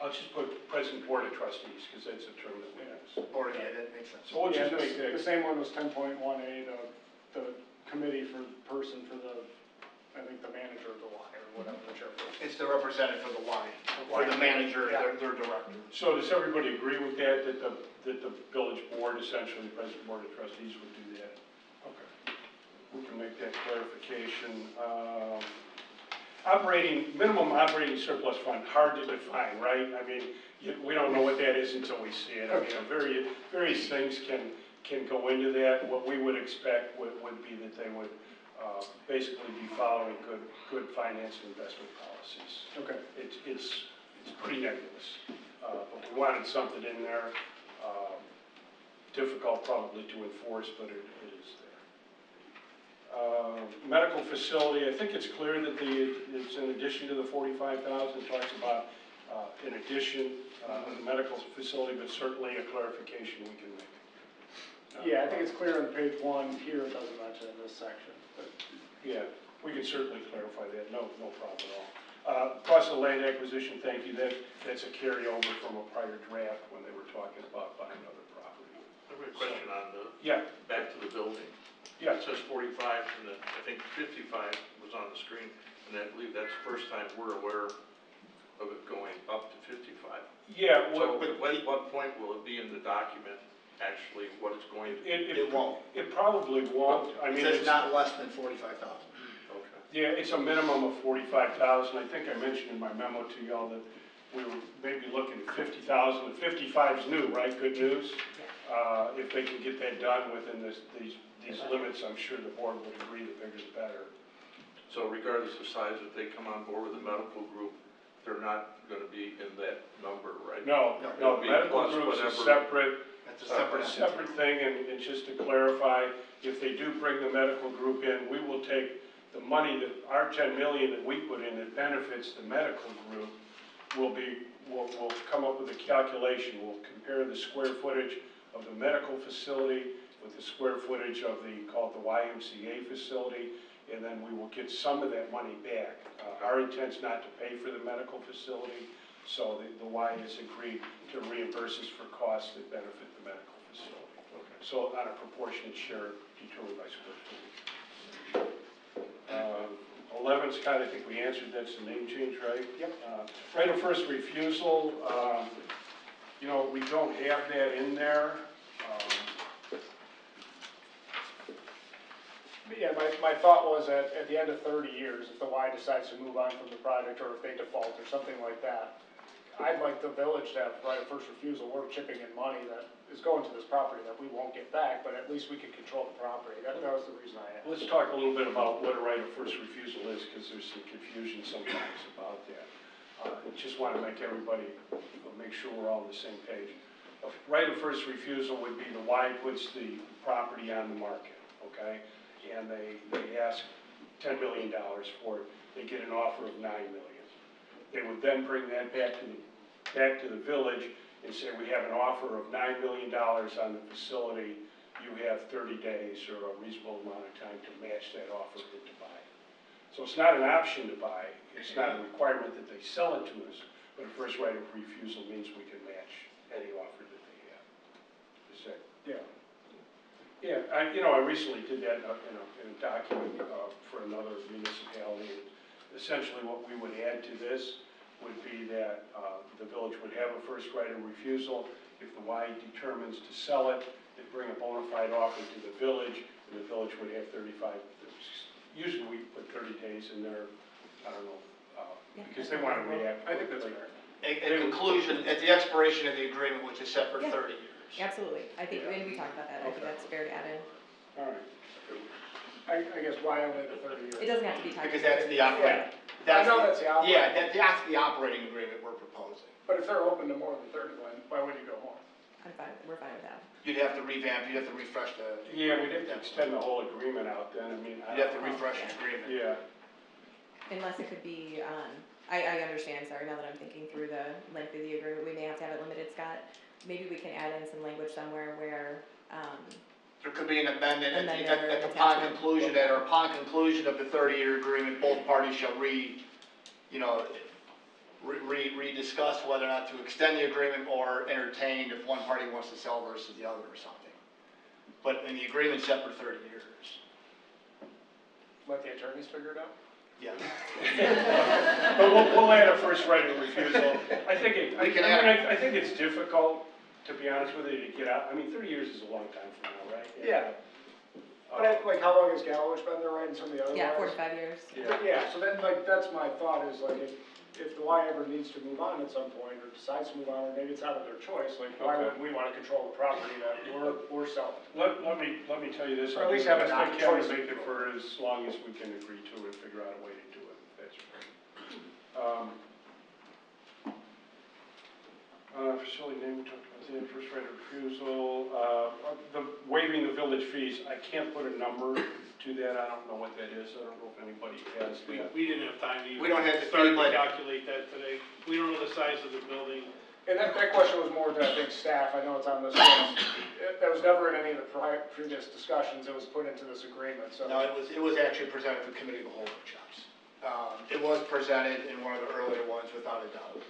Speaker 18: I'll just put present board of trustees because that's a term that we use.
Speaker 6: Or, yeah, that makes sense.
Speaker 18: So we'll
Speaker 9: Yeah,
Speaker 18: just make that.
Speaker 9: the same one was 10.1A, the committee for the person for the, I think the manager of the Y or whatever, the chairperson.
Speaker 6: It's the representative for the Y, for the manager,
Speaker 9: Yeah.
Speaker 6: their director.
Speaker 18: So does everybody agree with that, that the village board, essentially the president board of trustees would do that? Okay. We can make that clarification. Minimum operating surplus fund, hard to define, right? I mean, we don't know what that is until we see it. I mean, various things can go into that. What we would expect would be that they would basically be following good finance and investment policies.
Speaker 9: Okay.
Speaker 18: It's pretty nebulous, but we wanted something in there, difficult probably to enforce, but it is there. Medical facility, I think it's clear that it's in addition to the 45,000, it talks about in addition, the medical facility, but certainly a clarification we can make.
Speaker 9: Yeah, I think it's clear on page 1 here, it doesn't mention in this section. But
Speaker 18: Yeah, we can certainly clarify that, no problem at all. Cost of land acquisition, thank you, that's a carryover from a prior draft when they were talking about buying other property.
Speaker 19: I have a question on the,
Speaker 18: Yeah,
Speaker 19: back to the building.
Speaker 18: yeah.
Speaker 19: It says 45, and then I think 55 was on the screen, and I believe that's the first time we're aware of it going up to 55.
Speaker 18: Yeah,
Speaker 19: So at what point will it be in the document, actually, what it's going to be?
Speaker 6: It won't.
Speaker 18: It probably won't. I mean,
Speaker 6: It says not less than 45,000.
Speaker 19: Okay.
Speaker 18: yeah, it's a minimum of 45,000. I think I mentioned in my memo to y'all that we were maybe looking at 50,000. 55 is new, right? Good news. If they can get that done within these limits, I'm sure the board would agree the bigger the better.
Speaker 19: So regardless of size, if they come on board with the medical group, they're not going to be in that number, right?
Speaker 18: No, the medical group's a separate.
Speaker 6: That's a
Speaker 18: separate thing, and just to clarify, if they do bring the medical group in, we will take the money that, our 10 million that we put in that benefits the medical group, we'll come up with a calculation. We'll compare the square footage of the medical facility with the square footage of call it the YMCA facility, and then we will get some of that money back. Our intent's not to pay for the medical facility, so the Y has agreed to reimburse us for costs that benefit the medical facility. Okay. So on a proportionate share determined by square footage. 11, Scott, I think we answered, that's the name change, right?
Speaker 9: Yep.
Speaker 18: Right of first refusal, you know, we don't have that in there.
Speaker 9: Yeah, my thought was that at the end of 30 years, if the Y decides to move on from the project, or if they default or something like that, I'd like the village to have right of first refusal. We're chipping in money that is going to this property that we won't get back, but at least we can control the property. That was the reason I asked.
Speaker 18: Let's talk a little bit about what a right of first refusal is, because there's some confusion sometimes about that. Just want to make everybody, make sure we're all on the same page. A right of first refusal would be the Y puts the property on the market, okay? And they ask $10 million for it. They get an offer of $9 million. They would then bring that back to the village and say, we have an offer of $9 million on the facility. You have 30 days or a reasonable amount of time to match that offer and to buy. So it's not an option to buy. It's not a requirement that they sell it to us, but a first right of refusal means we can match any offer that they have. Is that?
Speaker 9: Yeah.
Speaker 18: Yeah, I recently did that in a document for another municipality. Essentially, what we would add to this would be that the village would have a first right of refusal. If the Y determines to sell it, they'd bring a bona fide offer to the village, and the village would have 35. Usually, we put 30 days in there. I don't know because they want to react.
Speaker 9: I think that's fair.
Speaker 6: In conclusion, at the expiration of the agreement, which is set for 30 years.
Speaker 17: Absolutely. I think, and we talked about that. I think that's fair to add in.
Speaker 18: All right.
Speaker 9: I guess why only the 30 years?
Speaker 17: It doesn't have to be tied.
Speaker 6: Because that's the operating.
Speaker 9: I know that's the operating.
Speaker 6: Yeah, that's the operating agreement we're proposing.
Speaker 9: But if they're open to more than 30, why would you go more?
Speaker 17: I'm fine. We're fine with that.
Speaker 6: You'd have to revamp, you'd have to refresh the.
Speaker 18: Yeah, we'd have to extend the whole agreement out then. I mean,
Speaker 6: You'd have to refresh the agreement.
Speaker 18: Yeah.
Speaker 17: Unless it could be, I understand, sorry, now that I'm thinking through the length of the agreement, we may have to have it limited, Scott. Maybe we can add in some language somewhere where,
Speaker 6: There could be an amendment
Speaker 17: Amendment or
Speaker 6: upon
Speaker 17: attachment.
Speaker 6: conclusion of the 30-year agreement, both parties shall rediscuss whether or not to extend the agreement or entertain if one party wants to sell versus the other or something. But in the agreement set for 30 years.
Speaker 9: Let the attorneys figure it out?
Speaker 6: Yeah.
Speaker 18: But we'll add a first right of refusal. I think it's difficult, to be honest with you, to get out. I mean, 30 years is a long time from now, right?
Speaker 9: Yeah. But like, how long has Galloway's been there, right, and some of the other
Speaker 17: yeah,
Speaker 9: ones?
Speaker 17: 45 years.
Speaker 9: Yeah, so then, like, that's my thought is, like, if the Y ever needs to move on at some point, or decides to move on, or maybe it's out of their choice, like, why would we want to control the property that we're selling?
Speaker 18: Let me tell you this.
Speaker 9: Or at least have a
Speaker 18: choice. Make it for as long as we can agree to and figure out a way to do it. That's right. Facility name, we talked about the first right of refusal. The waiving the village fees, I can't put a number to that. I don't know what that is. I don't know if anybody has that.
Speaker 19: We didn't have time to
Speaker 6: We don't have to
Speaker 19: start to
Speaker 6: but
Speaker 19: calculate that today. We don't know the size of the building.
Speaker 9: And that question was more to, I think, staff. I know it's on this list. That was never in any of the previous discussions. It was put into this agreement, so.
Speaker 6: No, it was actually presented to committee of the whole workshops. It was presented in one of the earlier ones without a doubt,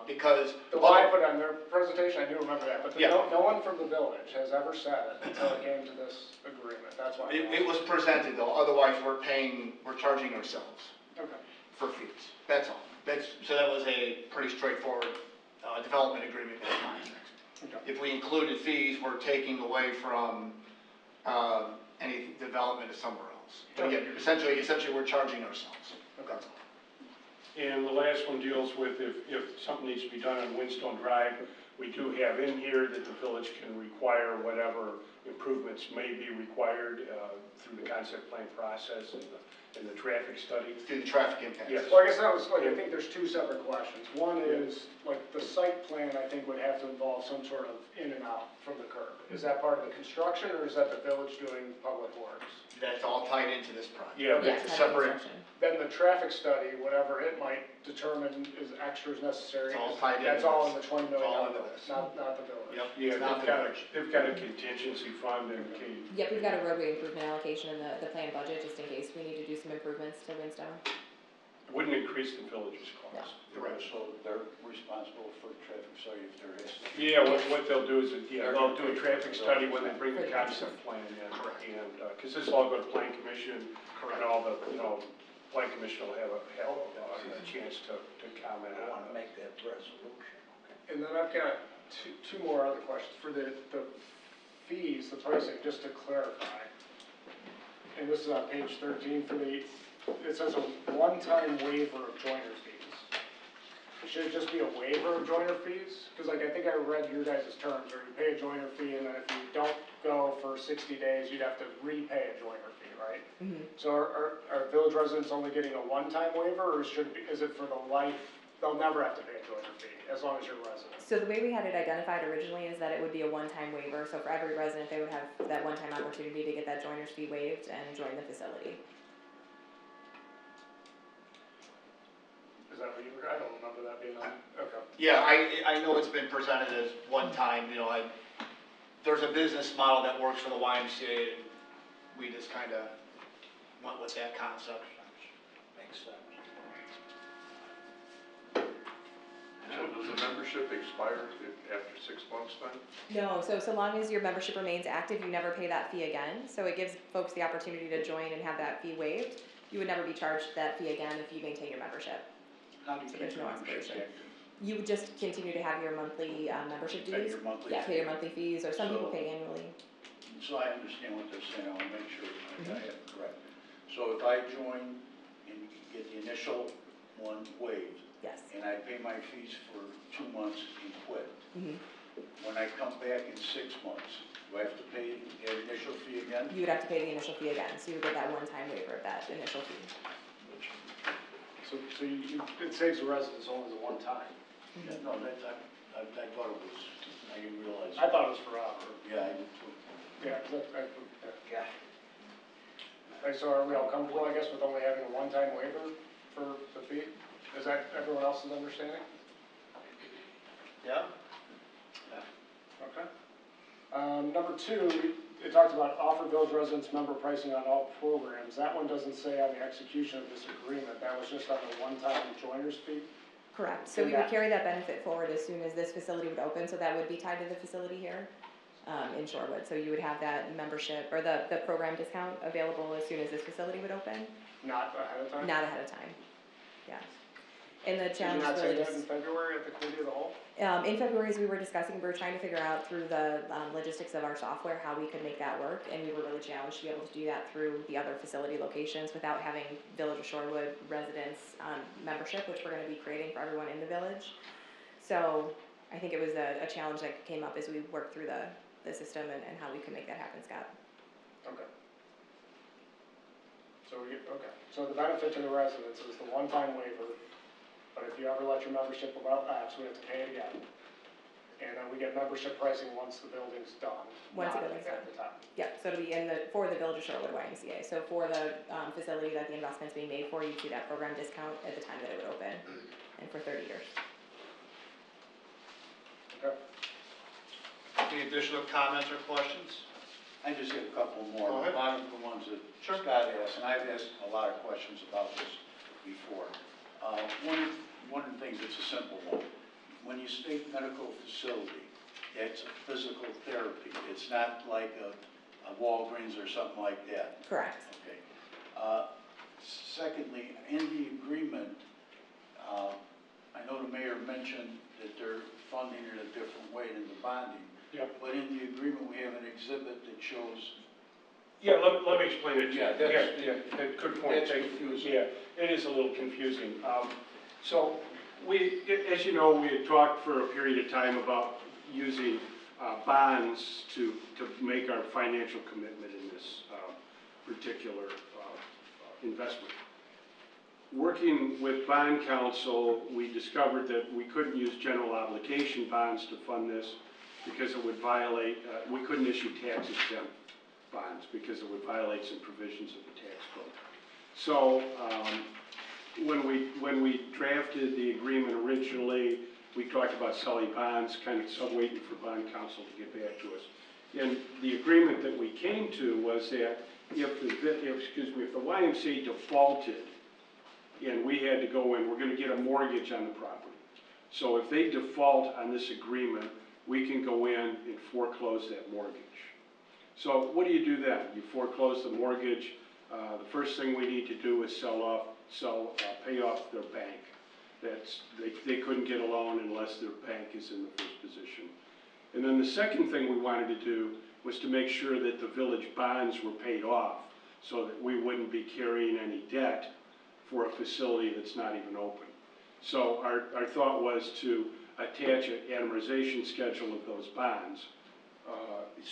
Speaker 6: because.
Speaker 20: The Y put on their presentation, I do remember that, but
Speaker 6: Yeah.
Speaker 20: no one from the village has ever said it until it came to this agreement, that's why.
Speaker 6: It was presented though, otherwise we're charging ourselves
Speaker 20: Okay.
Speaker 6: for fees, that's all. So that was a pretty straightforward, development agreement in context.
Speaker 20: Okay.
Speaker 6: If we included fees, we're taking away from, any development somewhere else. But again, essentially we're charging ourselves.
Speaker 20: Okay.
Speaker 6: That's all.
Speaker 18: And the last one deals with if something needs to be done on Windstone Drive, we do have in here that the village can require whatever improvements may be required through the concept plan process and the traffic study.
Speaker 6: Through the traffic impact.
Speaker 18: Yes.
Speaker 20: Well, I guess that was, like, I think there's two separate questions. One is, like, the site plan, I think, would have to involve some sort of in and out from the curb. Is that part of the construction, or is that the village doing public works?
Speaker 6: That's all tied into this project.
Speaker 18: Yeah.
Speaker 6: It's a separate,
Speaker 20: Then the traffic study, whatever it might determine is extras necessary.
Speaker 6: It's all tied into
Speaker 20: That's all in
Speaker 6: this.
Speaker 20: the $20
Speaker 6: It's all
Speaker 20: million,
Speaker 6: into this.
Speaker 20: not the village.
Speaker 6: Yep.
Speaker 18: Yeah,
Speaker 6: It's not the village.
Speaker 18: they've got a contingency fund and
Speaker 17: Yep, we've got a roadway improvement allocation in the planned budget, just in case we need to do some improvements to Windstone.
Speaker 18: it wouldn't increase the village's cost.
Speaker 6: Correct.
Speaker 19: So they're responsible for traffic study if there is.
Speaker 18: Yeah, what they'll do is, they'll do a traffic study when they bring the concept plan in.
Speaker 6: Correct.
Speaker 18: And, because this will all go to plan commission, and all the, plan commission will have a chance to comment on it.
Speaker 19: Make that resolution.
Speaker 20: And then I've got two more other questions. For the fees, the pricing, just to clarify, and this is on page 13 it says a one-time waiver of joiner fees. Should it just be a waiver of joiner fees? Because I think I read your guys' terms, or you pay a joiner fee, and then if you don't go for 60 days, you'd have to repay a joiner fee, right?
Speaker 17: Mm-hmm.
Speaker 20: So are village residents only getting a one-time waiver, or is it for the life, they'll never have to pay a joiner fee, as long as you're a resident?
Speaker 17: So the way we had it identified originally is that it would be a one-time waiver, so for every resident, they would have that one-time opportunity to get that joiner's fee waived and join the facility.
Speaker 20: Is that what you were, I don't remember that being on, okay.
Speaker 6: Yeah, I know it's been presented as one time, there's a business model that works for the YMCA, and we just kind of went with that concept.
Speaker 19: Makes sense. So does the membership expire after 6 months then?
Speaker 17: No, so long as your membership remains active, you never pay that fee again. So it gives folks the opportunity to join and have that fee waived. You would never be charged that fee again if you maintain your membership.
Speaker 19: How do you
Speaker 17: So
Speaker 19: keep
Speaker 17: there's
Speaker 19: your
Speaker 17: no
Speaker 19: membership
Speaker 17: expiration.
Speaker 19: active?
Speaker 17: You would just continue to have your monthly membership
Speaker 19: Pay
Speaker 17: dues.
Speaker 19: your monthly
Speaker 17: Yeah,
Speaker 19: fee.
Speaker 17: pay your monthly fees, or some people
Speaker 19: So-
Speaker 17: pay annually.
Speaker 19: So I understand what they're saying, I want to make sure I have it correct. So if I join and get the initial one waived,
Speaker 17: Yes.
Speaker 19: and I pay my fees for 2 months and quit,
Speaker 17: Mm-hmm.
Speaker 19: when I come back in 6 months, do I have to pay the initial fee again?
Speaker 17: You would have to pay the initial fee again, so you would get that one-time waiver of that initial fee.
Speaker 20: So it saves the residents only the one time.
Speaker 19: Yeah, no, that's, I thought it was, I didn't realize.
Speaker 20: I thought it was forever.
Speaker 19: Yeah, I did too.
Speaker 20: Yeah, 'cause yeah. Okay, so are we all comfortable, I guess, with only having a one-time waiver for the fee? Is that everyone else's understanding?
Speaker 6: Yeah?
Speaker 20: Okay. Number two, it talks about offer village residents member pricing on all programs. That one doesn't say on the execution of this agreement. That was just on the one-time joiner's fee.
Speaker 17: Correct, so we would carry that benefit forward as soon as this facility would open, so that would be tied to the facility here in Shorewood. So you would have that membership, or the program discount available as soon as this facility would open?
Speaker 20: Not ahead of time?
Speaker 17: Not ahead of time, yeah. And the
Speaker 20: Did you
Speaker 17: challenge
Speaker 20: not say
Speaker 17: really
Speaker 20: that in
Speaker 17: just,
Speaker 20: February at the committee of the whole?
Speaker 17: in February, as we were discussing, we were trying to figure out through the logistics of our software, how we could make that work, and we were really challenged to be able to do that through the other facility locations without having Village of Shorewood residents membership, which we're gonna be creating for everyone in the village. So I think it was a challenge that came up as we worked through the system and how we could make that happen, Scott.
Speaker 20: Okay. So the benefit to the residents is the one-time waiver, but if you ever let your membership lapse, we have to pay it again. And then we get membership pricing once the building's done.
Speaker 17: Once the
Speaker 20: not
Speaker 17: building's
Speaker 20: at
Speaker 17: done.
Speaker 20: the time.
Speaker 17: Yeah, so it'll be for the Village of Shorewood YMCA. So for the facility that the investment's being made for, you'd see that program discount at the time that it would open, and for 30 years.
Speaker 20: Okay.
Speaker 6: Any additional comments or questions?
Speaker 19: I just have a couple more.
Speaker 6: Go ahead.
Speaker 19: A lot of the ones that
Speaker 6: Sure.
Speaker 19: Scott asked, and I've asked a lot of questions about this
Speaker 17: before. One of the things, it's a simple one. When you state medical facility, it's a physical therapy. It's not like a Walgreens or something like that.
Speaker 21: Correct.
Speaker 17: Okay. Secondly, in the agreement, I know the mayor mentioned that they're funding it a different way than the bonding.
Speaker 18: Yep.
Speaker 17: But in the agreement, we have an exhibit that shows.
Speaker 18: Yeah, let me explain it.
Speaker 17: Yeah,
Speaker 18: Good point.
Speaker 17: That's confusing.
Speaker 18: Yeah, it is a little confusing. So as you know, we had talked for a period of time about using bonds to make our financial commitment in this particular investment. Working with bond counsel, we discovered that we couldn't use general obligation bonds to fund this because it would violate, we couldn't issue tax exempt bonds because it would violate some provisions of the tax code. So when we drafted the agreement originally, we talked about selling bonds, kind of waiting for bond counsel to get back to us. And the agreement that we came to was that if the YMCA defaulted and we had to go in, we're going to get a mortgage on the property. So if they default on this agreement, we can go in and foreclose that mortgage. So what do you do then? You foreclose the mortgage. The first thing we need to do is pay off their bank. They couldn't get a loan unless their bank is in the first position. And then the second thing we wanted to do was to make sure that the village bonds were paid off so that we wouldn't be carrying any debt for a facility that's not even open. So our thought was to attach an amortization schedule of those bonds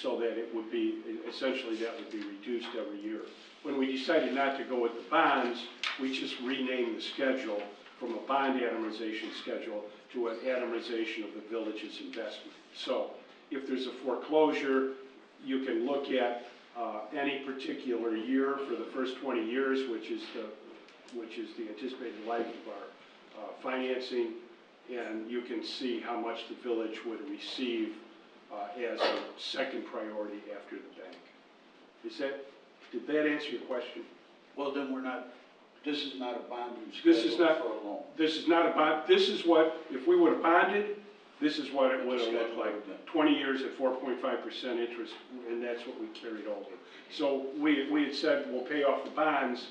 Speaker 18: so that it would be, essentially that would be reduced every year. When we decided not to go with the bonds, we just renamed the schedule from a bond amortization schedule to an amortization of the village's investment. So if there's a foreclosure, you can look at any particular year for the first 20 years, which is the anticipated life of our financing, and you can see how much the village would receive as a second priority after the bank. Did that answer your question?
Speaker 17: Well, then this is not a bonding
Speaker 18: This
Speaker 17: schedule
Speaker 18: is not,
Speaker 17: for a loan.
Speaker 18: this is not a bond, this is what, if we would have bonded, this is what it would have looked like. 20 years at 4.5% interest, and that's what we carried over. So we had said, we'll pay off the bonds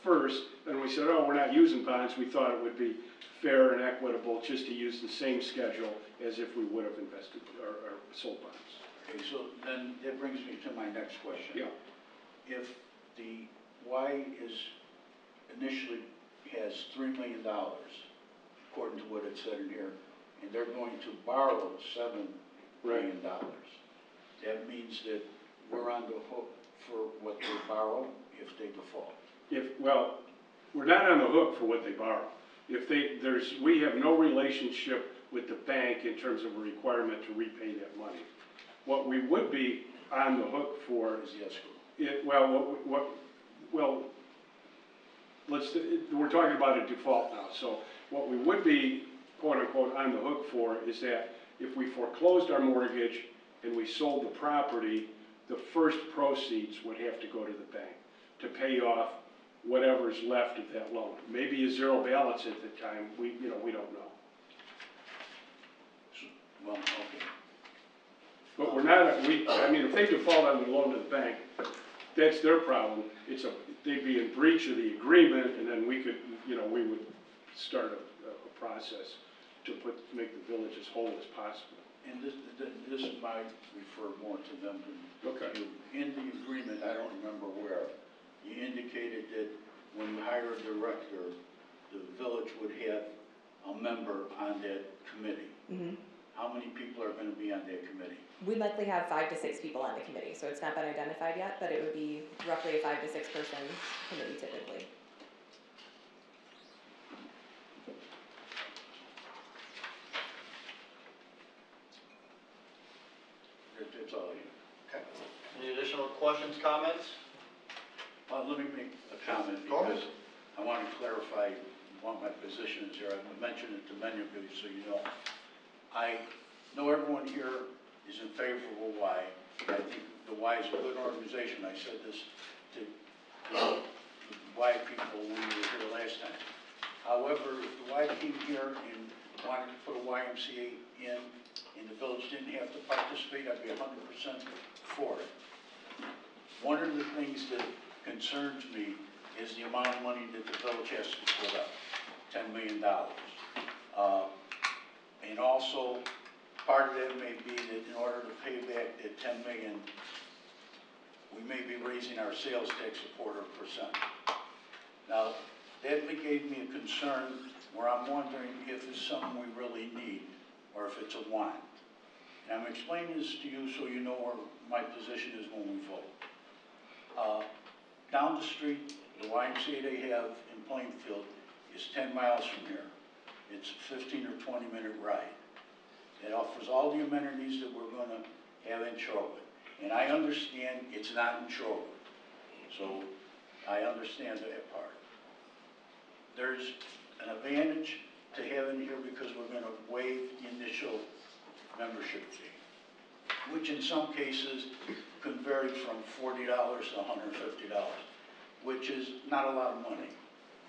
Speaker 18: first, and we said, oh, we're not using bonds. We thought it would be fair and equitable just to use the same schedule as if we would have invested or sold bonds.
Speaker 17: Okay, so then that brings me to my next question.
Speaker 18: Yeah.
Speaker 17: If the Y initially has $3 million, according to what it said in here, and they're going to borrow $7 million, that means that we're on the hook for what they borrow if they default.
Speaker 18: Well, we're not on the hook for what they borrow. We have no relationship with the bank in terms of a requirement to repay that money. What we would be on the hook for
Speaker 17: is the escrow.
Speaker 18: We're talking about a default now. So what we would be, quote unquote, on the hook for is that if we foreclosed our mortgage and we sold the property, the first proceeds would have to go to the bank to pay off whatever's left of that loan. Maybe a zero balance at the time. We don't know.
Speaker 17: Well, okay.
Speaker 18: But we're not. If they default on the loan to the bank, that's their problem. They'd be in breach of the agreement, and then we would start a process to make the village as whole as possible.
Speaker 17: And this might refer more to them than
Speaker 18: okay.
Speaker 17: you. In the agreement, I don't remember where, you indicated that when you hire a director, the village would have a member on that committee.
Speaker 21: Mm-hmm.
Speaker 17: How many people are going to be on that committee?
Speaker 21: We'd likely have 5 to 6 people on the committee, so it's not been identified yet, but it would be roughly a 5 to 6 person committee typically.
Speaker 17: That's all you.
Speaker 6: Okay. Any additional questions, comments?
Speaker 17: Let me make a comment because I want to clarify what my position is here. I mentioned it to many of you, so you know. I know everyone here is in favor of the Y. I think the Y is a good organization. I said this to the Y people when we were here last time.
Speaker 3: However, if the Y came here and wanted to put a YMCA in, and the village didn't have to participate, I'd be 100% for it. One of the things that concerns me is the amount of money that the village has to put up, $10 million. And also, part of that may be that in order to pay back that $10 million, we may be raising our sales tax a 0.25%. Now, that gave me a concern where I'm wondering if it's something we really need or if it's a want. And I'm explaining this to you so you know where my position is when we vote. Down the street, the YMCA they have in Plainfield is 10 miles from here. It's a 15 or 20 minute ride. It offers all the amenities that we're going to have in Shorewood. And I understand it's not in Shorewood. So I understand that part. There's an advantage to having here because we're going to waive the initial membership fee, which in some cases can vary from $40 to $150, which is not a lot of money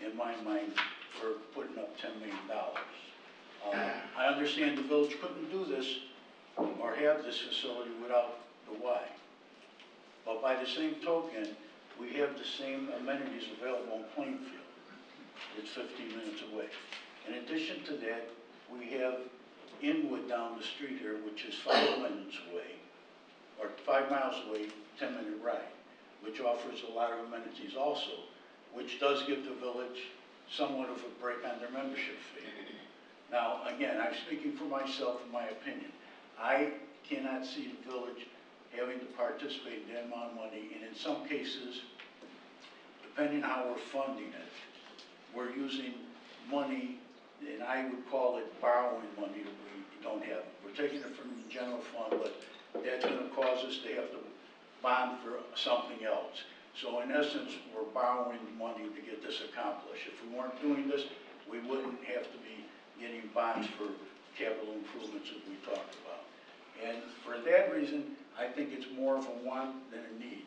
Speaker 3: in my mind for putting up $10 million. I understand the village couldn't do this or have this facility without the Y. But by the same token, we have the same amenities available in Plainfield. It's 15 minutes away. In addition to that, we have Inwood down the street here, which is 5 minutes away, or 5 miles away, 10-minute ride, which offers a lot of amenities also, which does give the village somewhat of a break on their membership fee. Now, again, I'm speaking for myself in my opinion. I cannot see the village having to participate in that amount of money, and in some cases, depending how we're funding it, we're using money, and I would call it borrowing money that we don't have. We're taking it from the general fund, but that's going to cause us to have to bond for something else. So in essence, we're borrowing money to get this accomplished. If we weren't doing this, we wouldn't have to be getting bonds for capital improvements that we talked about. And for that reason, I think it's more of a want than a need.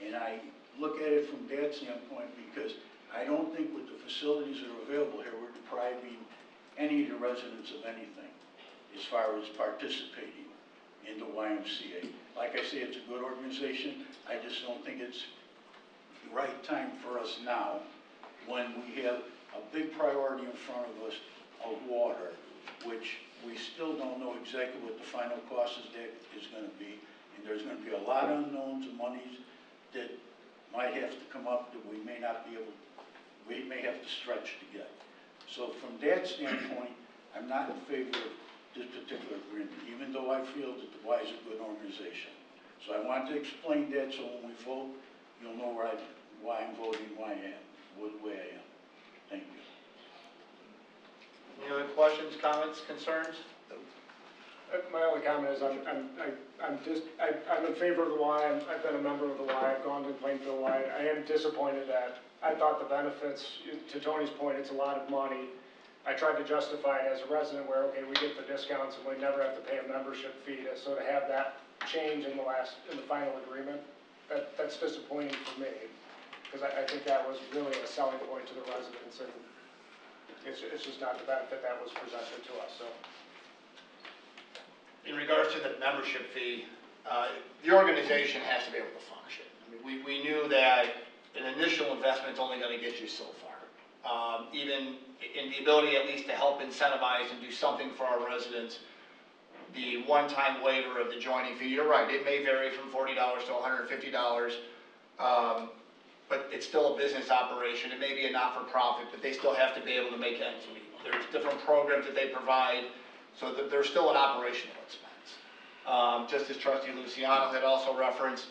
Speaker 3: And I look at it from that standpoint because I don't think with the facilities that are available here, we're depriving any of the residents of anything as far as participating in the YMCA. Like I say, it's a good organization. I just don't think it's the right time for us now when we have a big priority in front of us of water, which we still don't know exactly what the final cost of that is going to be. And there's going to be a lot of unknowns and monies that might have to come up that we may not be able to, we may have to stretch to get. So from that standpoint, I'm not in favor of this particular agreement, even though I feel that the Y is a good organization. So I want to explain that so when we vote, you'll know why I'm voting, why I am, what way I am. Thank you.
Speaker 6: Any other questions, comments, concerns?
Speaker 20: My only comment is I'm in favor of the Y. I've been a member of the Y. I've gone to Plainfield Y. I am disappointed that I thought the benefits, to Tony's point, it's a lot of money. I tried to justify it as a resident where, okay, we get the discounts and we never have to pay a membership fee. So to have that change in the final agreement, that's disappointing for me. Because I think that was really a selling point to the residents, and it's just not the benefit that was presented to us. So,
Speaker 6: in regards to the membership fee, the organization has to be able to function. I mean, we knew that an initial investment is only going to get you so far. Even in the ability at least to help incentivize and do something for our residents, the one-time waiver of the joining fee, you're right, it may vary from $40 to $150, but it's still a business operation. It may be a not-for-profit, but they still have to be able to make ends meet. There's different programs that they provide, so that there's still an operational expense. Just as Trustee Luciano had also referenced,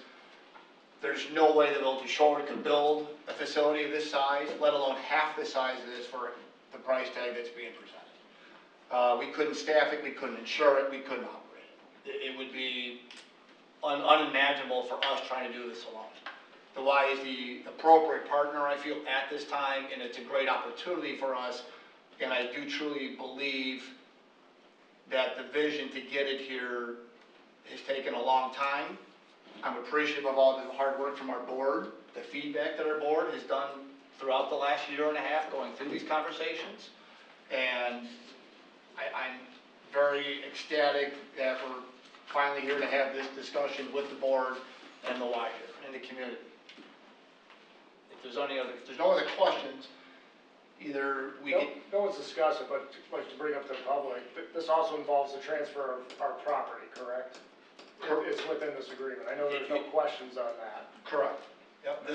Speaker 6: there's no way the village of Shorewood could build a facility of this size, let alone half the size of this for the price tag that's being presented. We couldn't staff it, we couldn't insure it, we couldn't operate it. It would be unimaginable for us trying to do this alone. The Y is the appropriate partner, I feel, at this time, and it's a great opportunity for us, and I do truly believe that the vision to get it here has taken a long time. I'm appreciative of all the hard work from our board, the feedback that our board has done throughout the last year and a half going through these conversations. And I'm very ecstatic that we're finally here to have this discussion with the board and the wider and the community. If there's no other questions, either we can.
Speaker 20: No one's discussed it, but like to bring up to the public, this also involves the transfer of our property, correct? It's within this agreement. I know there's no questions on that.
Speaker 6: Correct. Yep.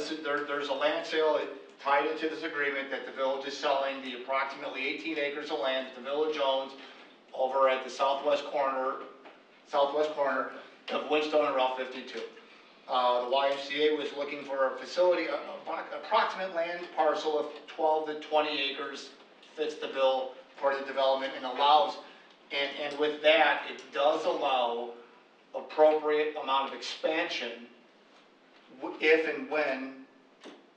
Speaker 6: There's a land sale tied into this agreement that the village is selling the approximately 18 acres of land that the village owns over at the southwest corner of Winstone and Route 52. The YMCA was looking for a facility, approximate land parcel of 12 to 20 acres, fits the bill for the development and allows, and with that, it does allow appropriate amount of expansion if and when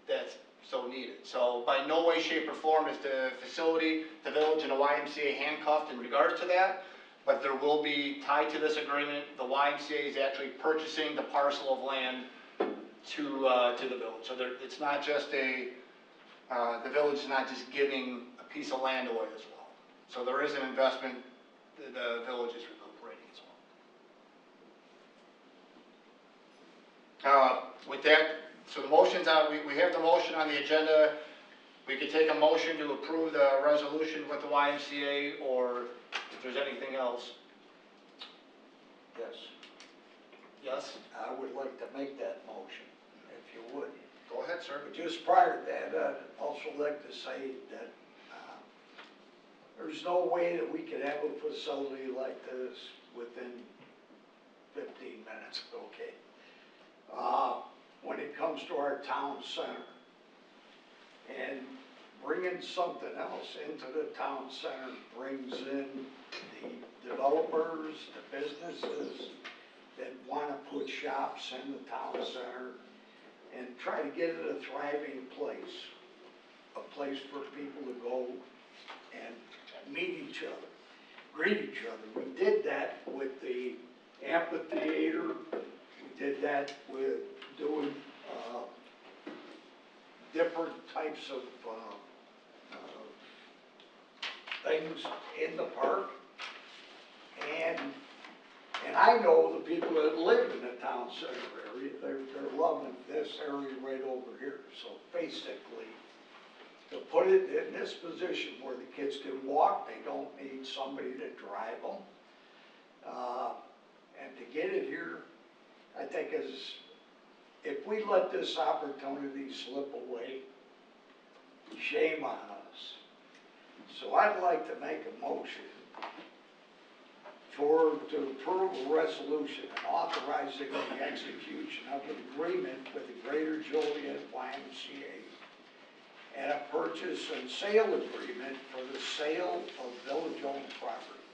Speaker 6: that's so needed. So by no way, shape, or form is the facility, the village, and the YMCA handcuffed in regards to that, but there will be, tied to this agreement, the YMCA is actually purchasing the parcel of land to the village. So it's not just the village is not just giving a piece of land away as well. So there is an investment that the village is recuperating as well. With that, so the motion's on, we have the motion on the agenda. We could take a motion to approve the resolution with the YMCA, or if there's anything else.
Speaker 3: Yes.
Speaker 6: Yes?
Speaker 3: I would like to make that motion, if you would.
Speaker 6: Go ahead, sir.
Speaker 3: But just prior to that, I'd also like to say that there's no way that we could have a facility like this within 15 minutes, okay? When it comes to our town center, and bringing something else into the town center brings in the developers, the businesses that want to put shops in the town center and try to get it a thriving place, a place for people to go and meet each other, greet each other. We did that with the amphitheater. We did that with doing different types of things in the park. And I know the people that live in the town center area, they're loving this area right over here. So basically, to put it in this position where the kids can walk, they don't need somebody to drive them. And to get it here, I think if we let this opportunity slip away, shame on us. So I'd like to make a motion to approve a resolution authorizing the execution of an agreement with the Greater Joliet YMCA and a purchase and sale agreement for the sale of village-owned property.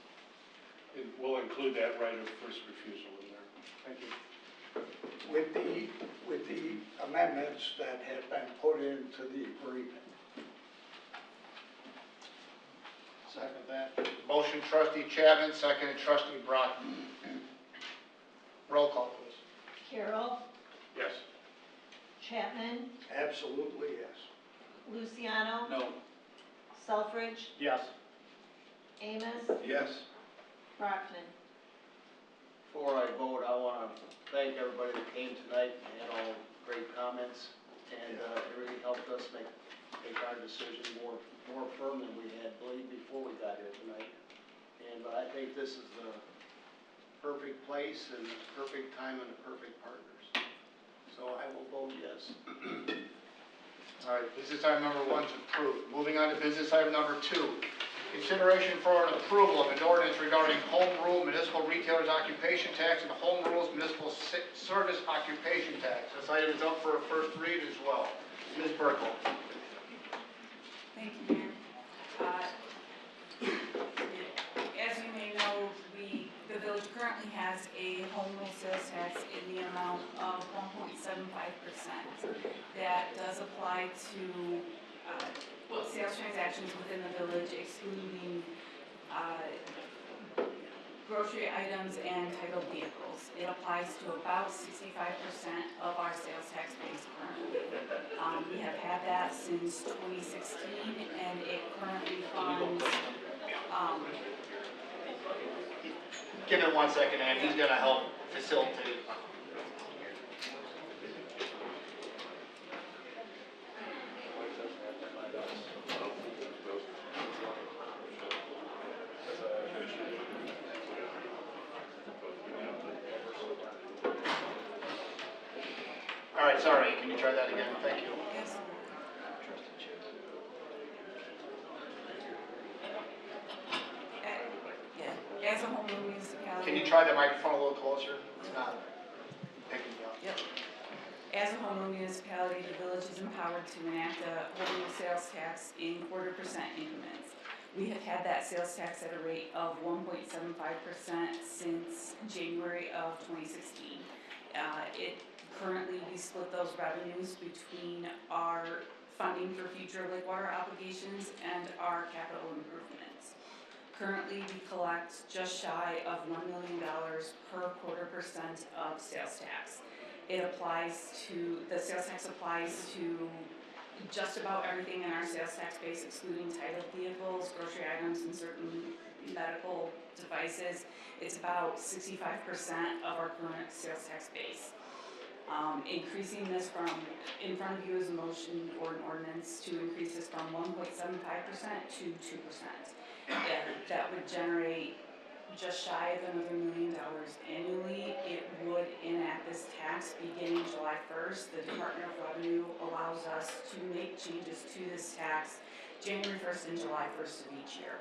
Speaker 18: And we'll include that right of first refusal in there. Thank you.
Speaker 3: With the amendments that have been put into the agreement.
Speaker 6: Second that. Motion trustee Chapman, second trustee Brockman. Roll call, please.
Speaker 16: Carroll,
Speaker 18: Yes.
Speaker 16: Chapman,
Speaker 3: Absolutely, yes.
Speaker 16: Luciano,
Speaker 3: No.
Speaker 16: Selfridge,
Speaker 18: Yes.
Speaker 16: Amos,
Speaker 3: Yes.
Speaker 16: Brockman.
Speaker 4: Before I vote, I want to thank everybody that came tonight and had all great comments, and it really helped us make our decision more firm than we had believed before we got here tonight. But I think this is the perfect place and the perfect time and the perfect partners. So I will vote yes.
Speaker 6: All right, business item number 1 is approved. Moving on to business item number 2. Consideration for an approval of an ordinance regarding home rule municipal retailers occupation tax and home rules municipal service occupation tax. This item is up for a first read as well. Ms. Burkle.
Speaker 22: Thank you, Mayor. As you may know, the village currently has a home rule sales tax in the amount of 1.75%. That does apply to sales transactions within the village, excluding grocery items and titled vehicles. It applies to about 65% of our sales tax base currently. We have had had that since 2016, and it currently funds,
Speaker 6: Give it 1 second, and he's gonna help facilitate. All right, sorry, can you try that again? Thank you.
Speaker 22: yes. Yeah, as a home rule municipality.
Speaker 6: Can you try the microphone a little closer? It's not picking you up.
Speaker 22: Yep. As a home rule municipality, the village is empowered to enact a home rule sales tax in 0.25% increments. We have had that sales tax at a rate of 1.75% since January of 2016. Currently, we split those revenues between our funding for future lake water obligations and our capital improvements. Currently, we collect just shy of $1 million per 0.25% of sales tax. It applies to, the sales tax applies to just about everything in our sales tax base, excluding titled vehicles, grocery items, and certain medical devices. It's about 65% of our current sales tax base. Increasing this from, in front of you is a motion or an ordinance to increase this from 1.75% to 2%. That would generate just shy of another $1 million annually. It would enact this tax beginning July 1st. The Department of Revenue allows us to make changes to this tax January 1st and July 1st of each year.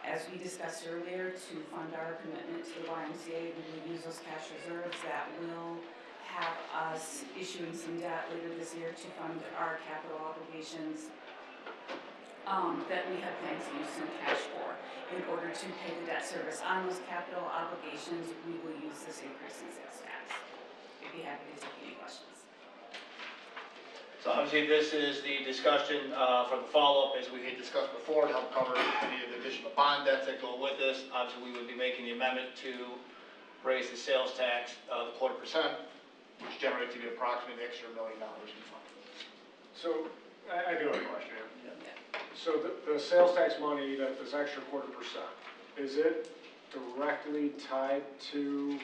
Speaker 22: As we discussed earlier, to fund our commitment to the YMCA, we will use those cash reserves that will have us issuing some debt later this year to fund our capital obligations that we have planned to use some cash for. In order to pay the debt service on those capital obligations, we will use this increase in sales tax. I'd be happy to take any questions.
Speaker 6: So obviously this is the discussion for the follow-up, as we had discussed before, to help cover any of the additional bond debts that go with this. Obviously, we would be making the amendment to raise the sales tax, the 0.25%, which generates to be approximately the extra $1 million in funding.
Speaker 20: So, I do have a question here. So the sales tax money, that this extra 0.25%, is it directly tied to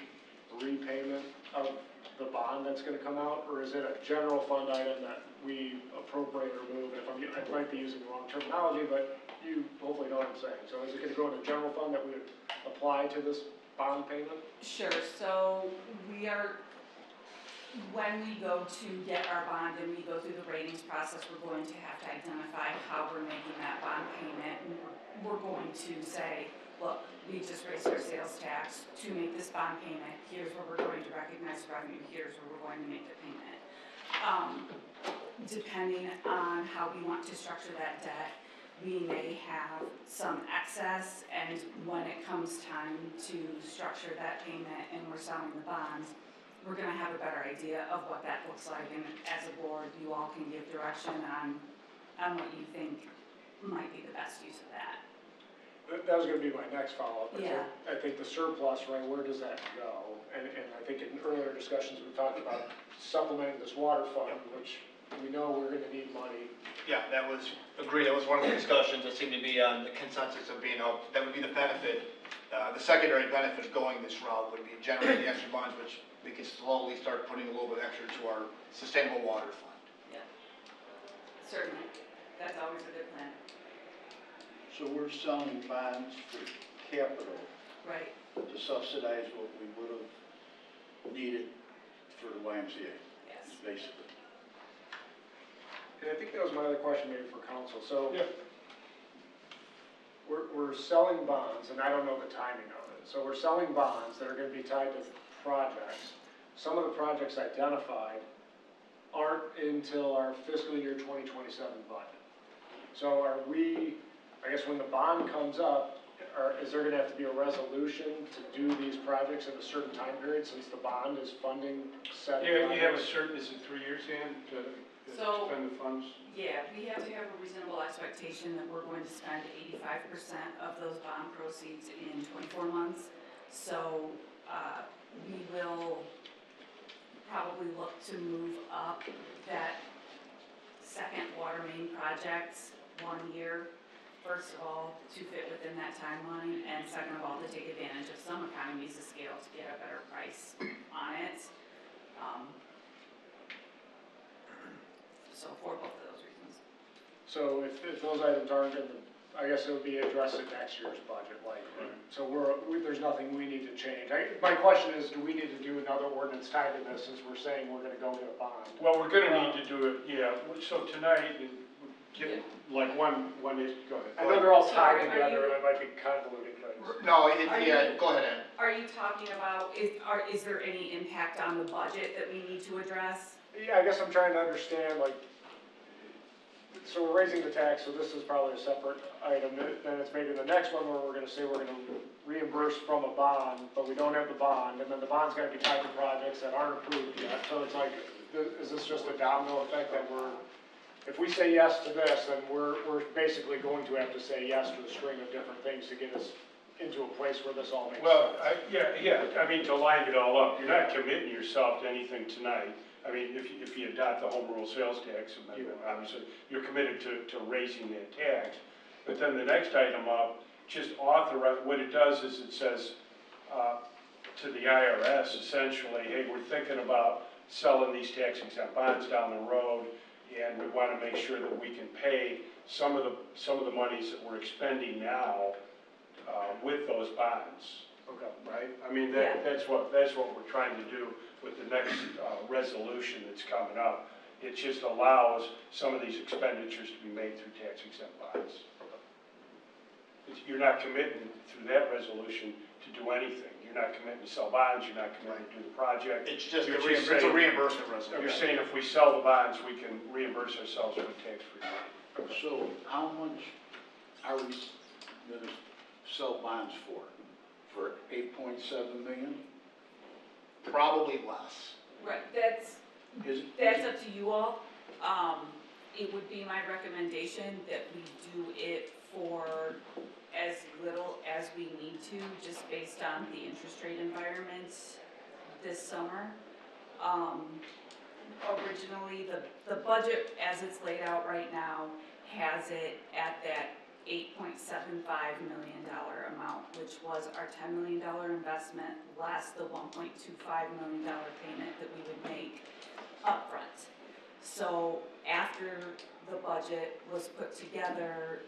Speaker 20: repayment of the bond that's gonna come out, or is it a general fund item that we appropriate or move? If I might be using the wrong terminology, but you hopefully know what I'm saying. So is it gonna go in a general fund that we would apply to this bond payment?
Speaker 22: Sure, so when we go to get our bond and we go through the ratings process, we're going to have to identify how we're making that bond payment. And we're going to say, look, we just raised our sales tax to make this bond payment. Here's where we're going to recognize revenue. Here's where we're going to make the payment. Depending on how we want to structure that debt, we may have some excess, and when it comes time to structure that payment and we're selling the bonds, we're gonna have a better idea of what that looks like, and as a board, you all can give direction on what you think might be the best use of that.
Speaker 20: That was gonna be my next follow-up.
Speaker 22: Yeah.
Speaker 20: I think the surplus, right, where does that go? And I think in earlier discussions, we talked about supplementing this water fund, which we know we're gonna need money.
Speaker 6: Yeah, that was agreed. That was one of the discussions that seemed to be on the consensus of being, that would be the benefit. The secondary benefit of going this route would be generating the extra bonds, which we could slowly start putting a little bit extra to our sustainable water fund.
Speaker 22: Yeah, certainly. That's always a good plan.
Speaker 3: So we're selling bonds for capital.
Speaker 22: Right.
Speaker 3: To subsidize what we would have needed for the YMCA.
Speaker 22: Yes.
Speaker 3: Basically.
Speaker 20: And I think that was my other question maybe for council. So we're selling bonds, and I don't know the timing of it. So we're selling bonds that are going to be tied to projects. Some of the projects identified aren't until our fiscal year 2027 budget. So are we, I guess when the bond comes up, is there going to have to be a resolution to do these projects in a certain time period, since the bond is funding set?
Speaker 18: Yeah, you have a certain, is it 3 years, Dan, to spend the funds?
Speaker 22: Yeah, we have to have a reasonable expectation that we're going to spend 85% of those bond proceeds in 24 months. So we will probably look to move up that second water water main projects 1 year. First of all, to fit within that timeline, and second of all, to take advantage of some economies of scale to get a better price on it. So for both of those reasons.
Speaker 20: So if those items aren't in the, I guess it would be addressed in next year's budget, likely. So there's nothing we need to change. My question is, do we need to do another ordinance tied to this, since we're saying we're gonna go to a bond?
Speaker 18: Well, we're gonna need to do it, yeah, so tonight, get, like, one is, go ahead.
Speaker 20: I know they're all tied
Speaker 22: Sorry,
Speaker 20: together, and it might be convoluted things.
Speaker 6: No, go ahead, Ed.
Speaker 22: Are you talking about, is there any impact on the budget that we need to address?
Speaker 20: Yeah, I guess I'm trying to understand, like, so we're raising the tax, so this is probably a separate item. Then it's maybe the next one where we're gonna say we're gonna reimburse from a bond, but we don't have the bond, and then the bond's gotta be tied to projects that aren't approved yet. So it's like, is this just a domino effect that if we say yes to this, then we're basically going to have to say yes to a string of different things to get us into a place where this all makes sense.
Speaker 18: Yeah, I mean, to line it all up, you're not committing yourself to anything tonight. I mean, if you adopt the home rule sales tax amendment, obviously, you're committed to raising that tax. But then the next item up, just authorize, what it does is it says to the IRS, essentially, hey, we're thinking about selling these tax exempt bonds down the road, and we want to make sure that we can pay some of the monies that we're expending now with those bonds.
Speaker 20: Okay.
Speaker 18: Right? I mean, that's what we're trying to do with the next resolution that's coming up. It just allows some of these expenditures to be made through tax exempt bonds. You're not committing through that resolution to do anything. You're not committing to sell bonds, you're not committing to do the project.
Speaker 6: It's just
Speaker 18: You're
Speaker 6: it's a reimbursement resolution.
Speaker 18: You're saying if we sell the bonds, we can reimburse ourselves with tax-free money.
Speaker 3: So how much are we gonna sell bonds for? For 8.7 million?
Speaker 6: Probably less.
Speaker 22: Right, that's up to you all. It would be my recommendation that we do it for as little as we need to, just based on the interest rate environment this summer. Originally, the budget as it's laid out right now has it at that $8.75 million amount, which was our $10 million investment less the $1.25 million payment that we would make upfront. So after the budget was put together,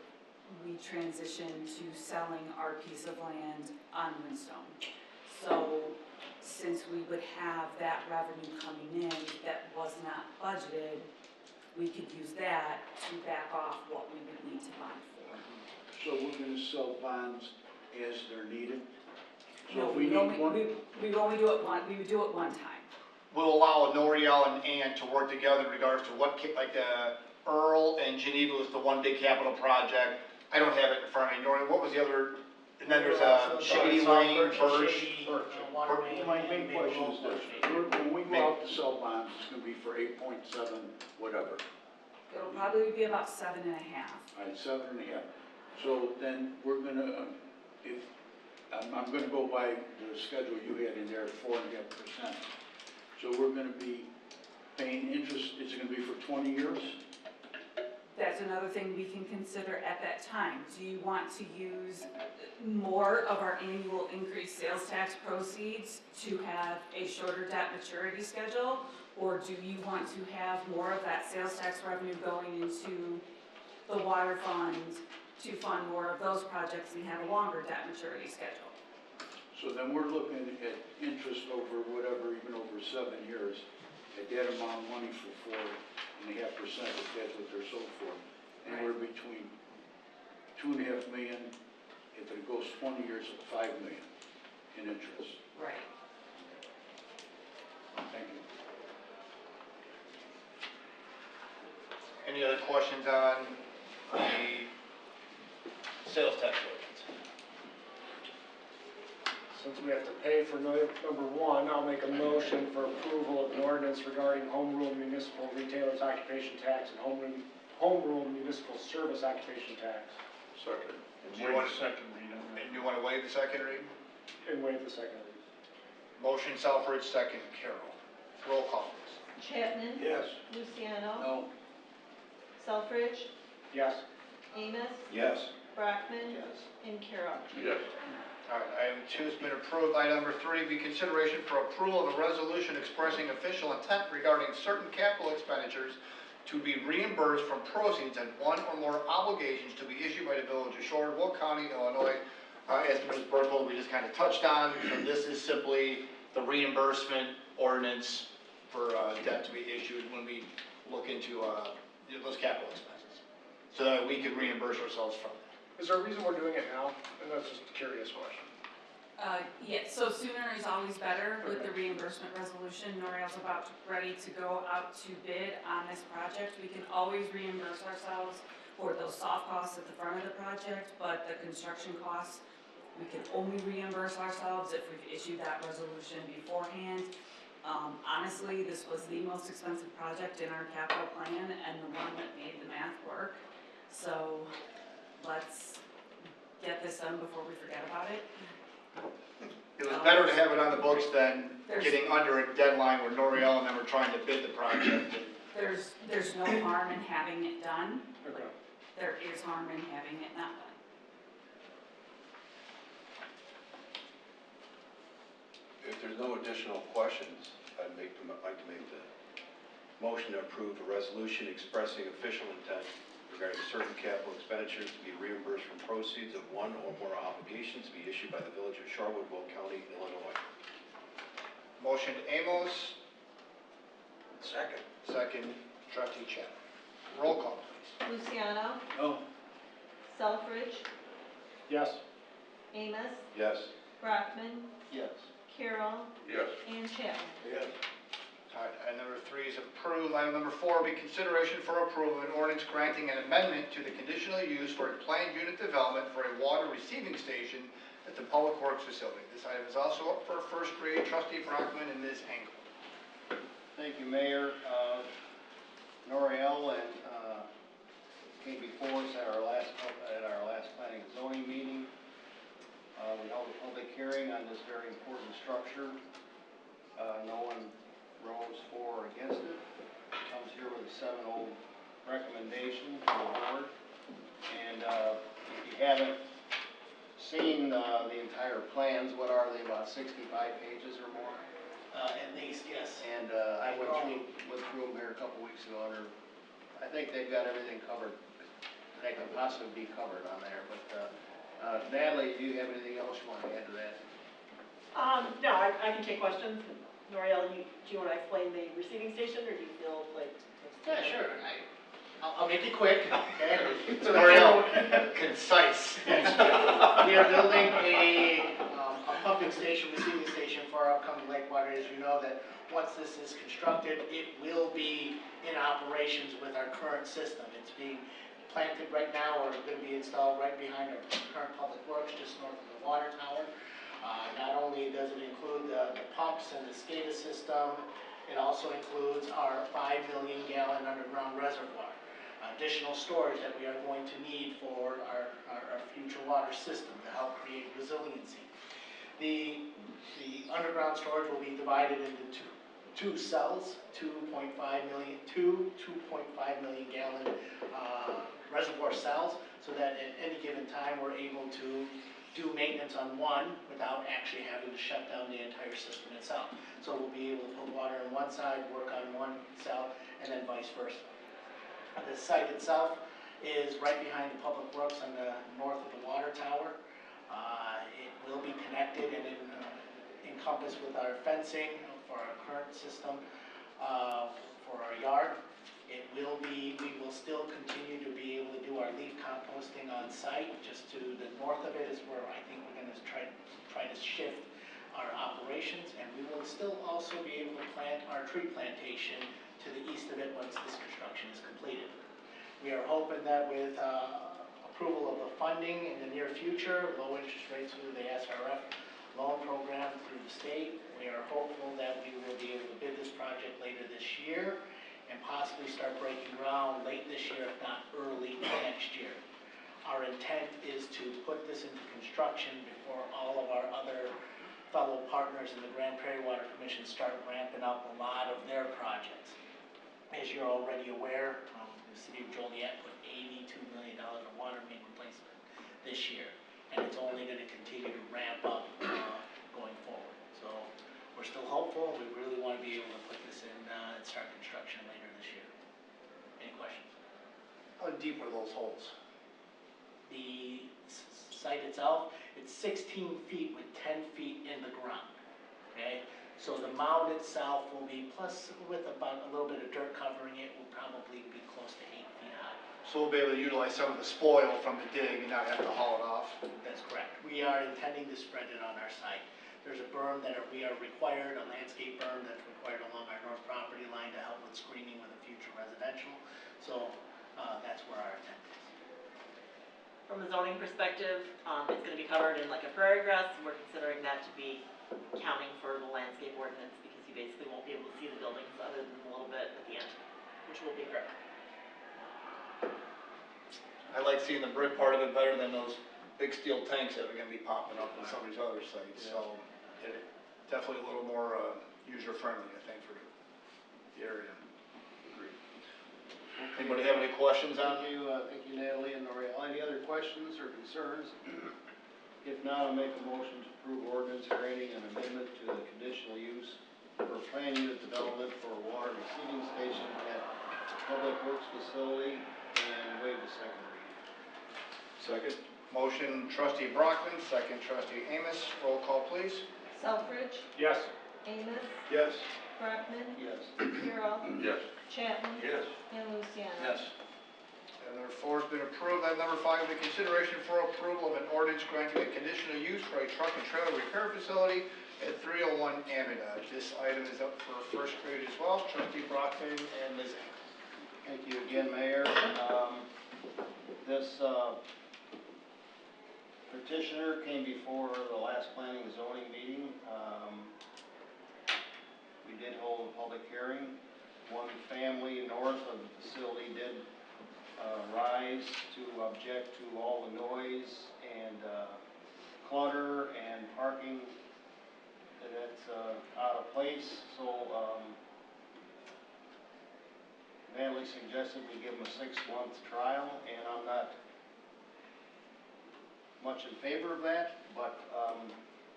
Speaker 22: we transitioned to selling our piece of land on Windstone. So since we would have that revenue coming in that was not budgeted, we could use that to back off what we would need to bond for.
Speaker 3: So we're gonna sell bonds as they're needed? So
Speaker 22: No,
Speaker 3: if we need one?
Speaker 22: we would only do it one time.
Speaker 6: We'll allow Noriel and Ann to work together in regards to what, like Earl and Geneva was the one big capital project. I don't have it in front of me. Noriel, what was the other? And then there's Shady Lane, Birch.
Speaker 3: My main question is this, when we go out to sell bonds, it's gonna be for 8.7, whatever.
Speaker 22: It'll probably be about 7.5.
Speaker 3: All right, 7.5. So then we're gonna, if, I'm gonna go by the schedule you had in there, 4.5%. So we're gonna be paying interest, is it gonna be for 20 years?
Speaker 22: That's another thing we can consider at that time. Do you want to use more of our annual increased sales tax proceeds to have a shorter debt maturity schedule? Or do you want to have more of that sales tax revenue going into the water fund to fund more of those projects and have a longer debt maturity schedule?
Speaker 3: So then we're looking at interest over whatever, even over 7 years, at that amount of money for 4.5%, if that's what they're sold for. And we're between 2.5 million, if it goes 20 years, at 5 million in interest.
Speaker 22: Right.
Speaker 3: Thank you.
Speaker 6: Any other questions on the sales tax ordinance?
Speaker 20: Since we have to pay for number one, I'll make a motion for approval of an ordinance regarding home rule municipal retailers occupation tax and home rule municipal service occupation tax.
Speaker 19: Second.
Speaker 6: Do you want a
Speaker 18: second read on that?
Speaker 6: And you want to waive the second read?
Speaker 20: And waive the second read.
Speaker 6: Motion Selfridge, second Carroll. Roll call, please.
Speaker 16: Chapman?
Speaker 3: Yes.
Speaker 16: Luciano?
Speaker 3: No.
Speaker 16: Selfridge,
Speaker 6: Yes.
Speaker 16: Amos,
Speaker 10: Yes.
Speaker 16: Brockman,
Speaker 6: Yes.
Speaker 16: and Carroll.
Speaker 19: Yes.
Speaker 6: All right, item 2 has been approved. Item number 3, be consideration for approval of a resolution expressing official intent regarding certain capital expenditures to be reimbursed from proceeds and one or more obligations to be issued by the Village of Shorewood, Will County, Illinois. As Ms. Berthold, we just kind of touched on, so this is simply the reimbursement ordinance for debt to be issued when we look into those capital expenses, so that we could reimburse ourselves from that.
Speaker 20: Is there a reason we're doing it now? And that's just a curious question.
Speaker 22: Yes, so sooner is always better with the reimbursement resolution. Noriel's ready to go out to bid on this project. We can always reimburse ourselves for those soft costs at the front of the project, but the construction costs, we can only reimburse ourselves if we've issued that resolution beforehand. Honestly, this was the most expensive project in our capital plan and the one that made the math work. So let's get this done before we forget about it.
Speaker 6: It was better to have it on the books than getting under a deadline where Noriel and them were trying to bid the project.
Speaker 22: There's no harm in having it done.
Speaker 20: Okay.
Speaker 22: There is harm in having it not done.
Speaker 2: If there's no additional questions, I'd like to make the motion to approve a resolution expressing official intent regarding certain capital expenditures to be reimbursed from proceeds of one or more obligations to be issued by the Village of Shorewood, Will County, Illinois.
Speaker 6: Motion Amos.
Speaker 2: Second.
Speaker 6: Second, Trustee Chapman. Roll call, please.
Speaker 16: Luciano,
Speaker 3: No.
Speaker 16: Selfridge,
Speaker 20: Yes.
Speaker 16: Amos,
Speaker 2: Yes.
Speaker 16: Brockman,
Speaker 6: Yes.
Speaker 16: Carroll,
Speaker 19: Yes.
Speaker 16: and Chapman.
Speaker 2: Yes.
Speaker 6: All right, item number 3 is approved. Item number 4 will be consideration for approval of an ordinance granting an amendment to the conditional use for a planned unit development for a water receiving station at the Public Works facility. This item is also up for first read. Trustee Brockman and Ms. Engel.
Speaker 4: Thank you, Mayor. Noriel and came before us at our last planning and zoning meeting. We held a public hearing on this very important structure. No one rose for or against it. Comes here with a 7-0 recommendation to the board. And if you haven't seen the entire plans, what are they, about 65 pages or more?
Speaker 12: At least, yes.
Speaker 4: And I went through them here a couple weeks ago, and I think they've got everything covered that could possibly be covered on there. But Natalie, do you have anything else you want to add to that?
Speaker 5: No, I can take questions. Noriel, do you want to explain the receiving station, or do you feel like?
Speaker 12: Yeah, sure. I'll make it quick, okay? So
Speaker 6: Noriel, concise.
Speaker 12: we are building a pumping station, receiving station for our upcoming lake water. As you know, that once this is constructed, it will be in operations with our current system. It's being planted right now, or going to be installed right behind our current public works, just north of the water tower. Not only does it include the pumps and the SCADA system, it also includes our 5 million gallon underground reservoir. Additional storage that we are going to need for our future water system to help create resiliency. The underground storage will be divided into two cells, 2.5 million gallon reservoir cells, so that at any given time we're able to do maintenance on one without actually having to shut down the entire system itself. So we'll be able to put water on one side, work on one cell, and then vice versa. The site itself is right behind the Public Works on the north of the water tower. It will be connected and encompassed with our fencing for our current system for our yard. We will still continue to be able to do our leaf composting on site. Just to the north of it is where I think we're going to try to shift our operations, and we will still also be able to plant our tree plantation to the east of it once this construction is completed. We are hoping that with approval of the funding in the near future, low interest rates through the SRF loan program through the state, we are hopeful that we will be able to bid this project later this year and possibly start breaking ground late this year, if not early next year. Our intent is to put this into construction before all of our other fellow partners in the Grand Prairie Water Commission start ramping up a lot of their projects. As you're already aware, the city of Joliet
Speaker 6: How deep were those holes?
Speaker 3: The site itself, it's 16 feet with 10 feet in the ground, okay? So the mound itself will be, plus with about a little bit of dirt covering it, will probably be close to 8 feet high.
Speaker 6: So we'll be able to utilize some of the spoil from the dig and not have to haul it off?
Speaker 3: That's correct. We are intending to spread it on our site. There's a berm that we are required, a landscape berm that's required along our north property line to help with screening with a future residential. So that's where our intent is.
Speaker 5: From a zoning perspective, it's gonna be covered in like a prairie grass. We're considering that to be counting for the landscape ordinance because you basically won't be able to see the buildings other than a little bit at the end, which will be brick.
Speaker 6: I like seeing the brick part of it better than those big steel tanks that are gonna be popping up on some of these other sites, so definitely a little more user-friendly, I think, for the area. Anybody have any questions on it?
Speaker 4: Thank you, Natalie and L'Oreal. Any other questions or concerns? If not, I'll make a motion to approve ordinance granting an amendment to the conditional use for planned unit development for a water receiving station at Public Works Facility and waive the second reading.
Speaker 6: Second. Motion, trustee Brockman, second trustee Amos. Roll call, please.
Speaker 16: Selfridge,
Speaker 18: Yes.
Speaker 16: Amos,
Speaker 6: Yes.
Speaker 16: Brockman,
Speaker 4: Yes.
Speaker 16: Carol,
Speaker 19: Yes.
Speaker 16: Chapman,
Speaker 19: Yes.
Speaker 16: and Luciano.
Speaker 6: Yes. And number 4 has been approved. Item number 5, the consideration for approval of an ordinance granting a conditional use for a truck and trailer repair facility at 301 Amador. This item is up for first read as well. Trustee Brockman and Ms. Amos.
Speaker 4: Thank you again, Mayor. This petitioner came before the last planning and zoning meeting. We did hold a public hearing. One family north of the facility did rise to object to all the noise and clutter and parking that's out of place. So Natalie suggested we give them a 6-month trial, and I'm not much in favor of that, but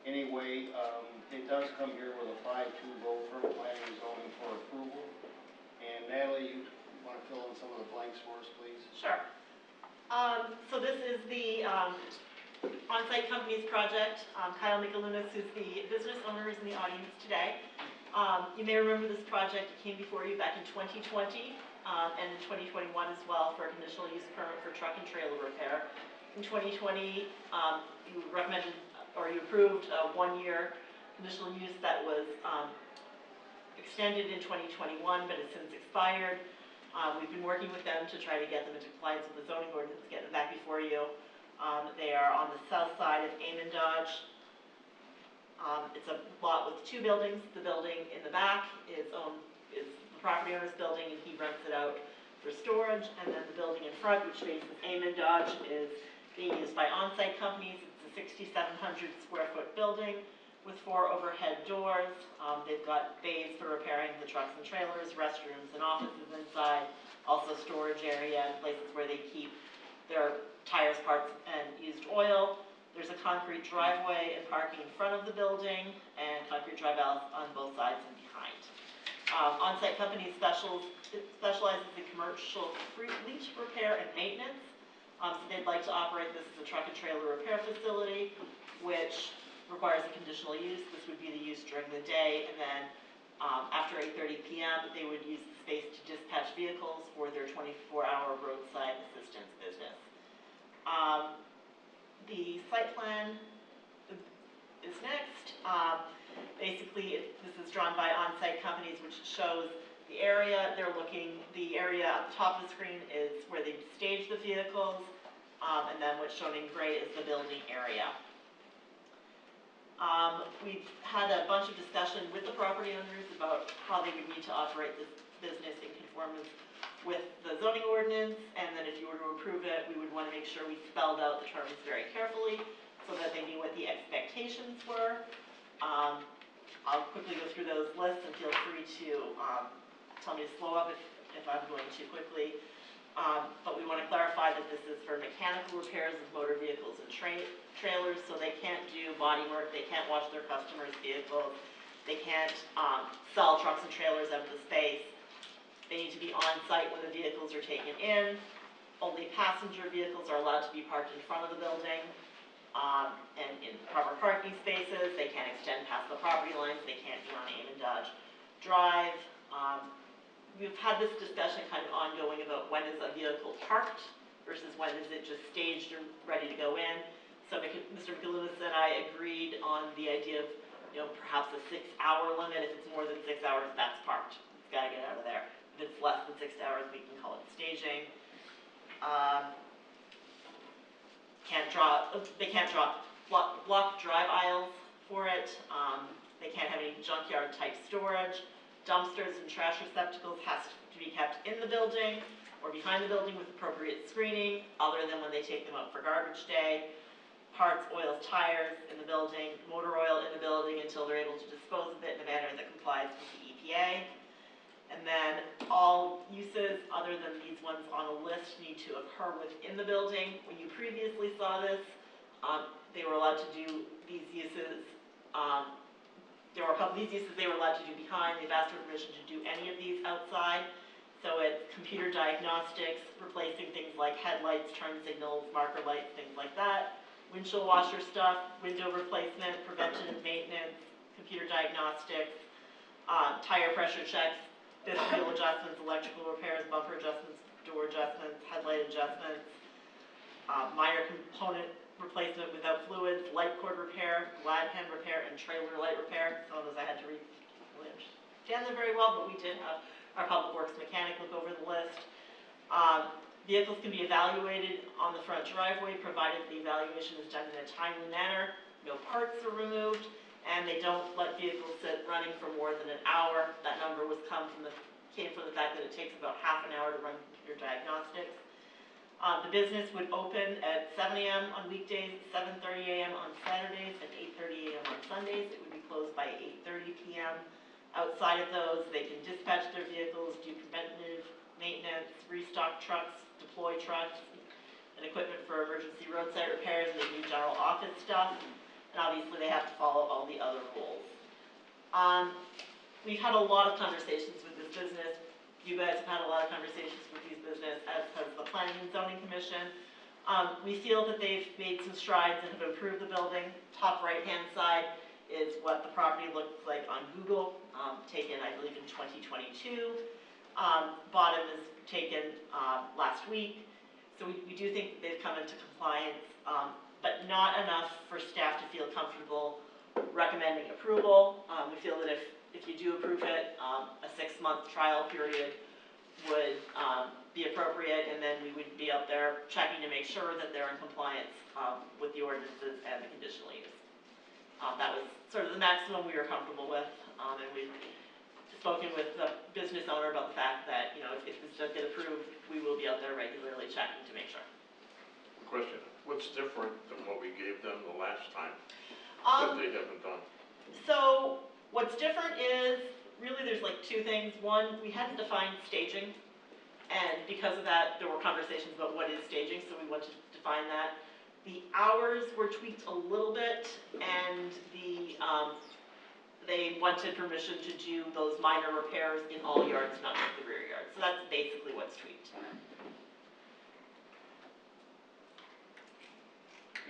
Speaker 4: anyway, it does come here with a 5-2 vote from planning and zoning for approval. And Natalie, you want to fill in some of the blanks for us, please?
Speaker 5: Sure. So this is the on-site companies project. Kyle Michalunas, who's the business owner, is in the audience today. You may remember this project. It came before you back in 2020 and in 2021 as well for a conditional use permit for truck and trailer repair. In 2020, you recommended or you approved a 1-year conditional use that was extended in 2021, but has since expired. We've been working with them to try to get them into compliance with the zoning ordinance, get them back before you. They are on the south side of Amon Dodge. It's a lot with 2 buildings. The building in the back is the property owner's building, and he rents it out for storage. And then the building in front, which faces Amon Dodge, is being used by on-site companies. It's a 6,700 square foot building with 4 overhead doors. They've got bays for repairing the trucks and trailers, restrooms and offices inside, also storage area and places where they keep their tires, parts, and used oil. There's a concrete driveway and parking in front of the building, and concrete drive outs on both sides and behind. On-site company specializes in commercial fleet repair and maintenance. So they'd like to operate this as a truck and trailer repair facility, which requires a conditional use. This would be the use during the day, and then after 8:30 p.m., they would use the space to dispatch vehicles for their 24-hour roadside assistance business. The site plan is next. Basically, this is drawn by on-site companies, which shows the area they're looking. The area at the top of the screen is where they stage the vehicles, and then what's shown in gray is the building area. We've had a bunch of discussion with the property owners about how they would need to operate this business in conformance with the zoning ordinance, and then if you were to approve it, we would want to make sure we spelled out the terms very carefully so that they knew what the expectations were. I'll quickly go through those lists, and feel free to tell me to slow up if I'm going too quickly. But we want to clarify that this is for mechanical repairs of motor vehicles and trailers, so they can't do body work, they can't wash their customers' vehicles, they can't sell trucks and trailers out of the space. They need to be on site when the vehicles are taken in. only passenger vehicles are allowed to be parked in front of the building, and in proper parking spaces. They can't extend past the property lines, they can't be on Aim and Dodge Drive. We've had this discussion kind of ongoing about when is a vehicle parked versus when is it just staged and ready to go in. So Mr. McAlunas and I agreed on the idea of, perhaps a 6-hour limit. If it's more than 6 hours, that's parked. It's gotta get out of there. If it's less than 6 hours, we can call it staging. They can't block drive aisles for it. They can't have any junkyard type storage. Dumpsters and trash receptacles has to be kept in the building or behind the building with appropriate screening, other than when they take them out for garbage day. Parts, oils, tires in the building, motor oil in the building until they're able to dispose of it in a manner that complies with the EPA. And then all uses other than these ones on a list need to occur within the building. When you previously saw this, they were allowed to do these uses. There were a couple of these uses they were allowed to do behind. They've asked for permission to do any of these outside. So it's computer diagnostics, replacing things like headlights, turn signals, marker lights, things like that. Windshield washer stuff, window replacement, preventative maintenance, computer diagnostics, tire pressure checks, fifth wheel adjustments, electrical repairs, bumper adjustments, door adjustments, headlight adjustments, minor component replacement without fluids, light cord repair, glad hand repair, and trailer light repair. Some of those I had to read. Really understand them very well, but we did have our public works mechanic look over the list. Vehicles can be evaluated on the front driveway, provided the evaluation is done in a timely manner, no parts are removed, and they don't let vehicles sit running for more than an hour. That number came from the fact that it takes about half an hour to run computer diagnostics. The business would open at 7 a.m. on weekdays, 7:30 a.m. on Saturdays, and 8:30 a.m. on Sundays. It would be closed by 8:30 p.m. Outside of those, they can dispatch their vehicles, do preventative maintenance, restock trucks, deploy trucks, and equipment for emergency roadside repairs. They do general office stuff, and obviously they have to follow all the other rules. We've had a lot of conversations with this business. You guys have had a lot of conversations with these business, as has the Planning and Zoning Commission. We feel that they've made some strides and have improved the building. Top right-hand side is what the property looks like on Google, taken, I believe, in 2022. Bottom is taken last week. So we do think that they've come into compliance, but not enough for staff to feel comfortable recommending approval. We feel that if you do approve it, a 6-month trial period would be appropriate, and then we would be out there checking to make sure that they're in compliance with the ordinances and the conditional use. That was sort of the maximum we were comfortable with, and we've spoken with the business owner about the fact that, if this does get approved, we will be out there regularly checking to make sure.
Speaker 19: Question, what's different than what we gave them the last time that they haven't done?
Speaker 5: So what's different is, really there's like 2 things. One, we hadn't defined staging, and because of that, there were conversations about what is staging, so we wanted to define that. The hours were tweaked a little bit, and they wanted permission to do those minor repairs in all yards, not just the rear yard. So that's basically what's tweaked.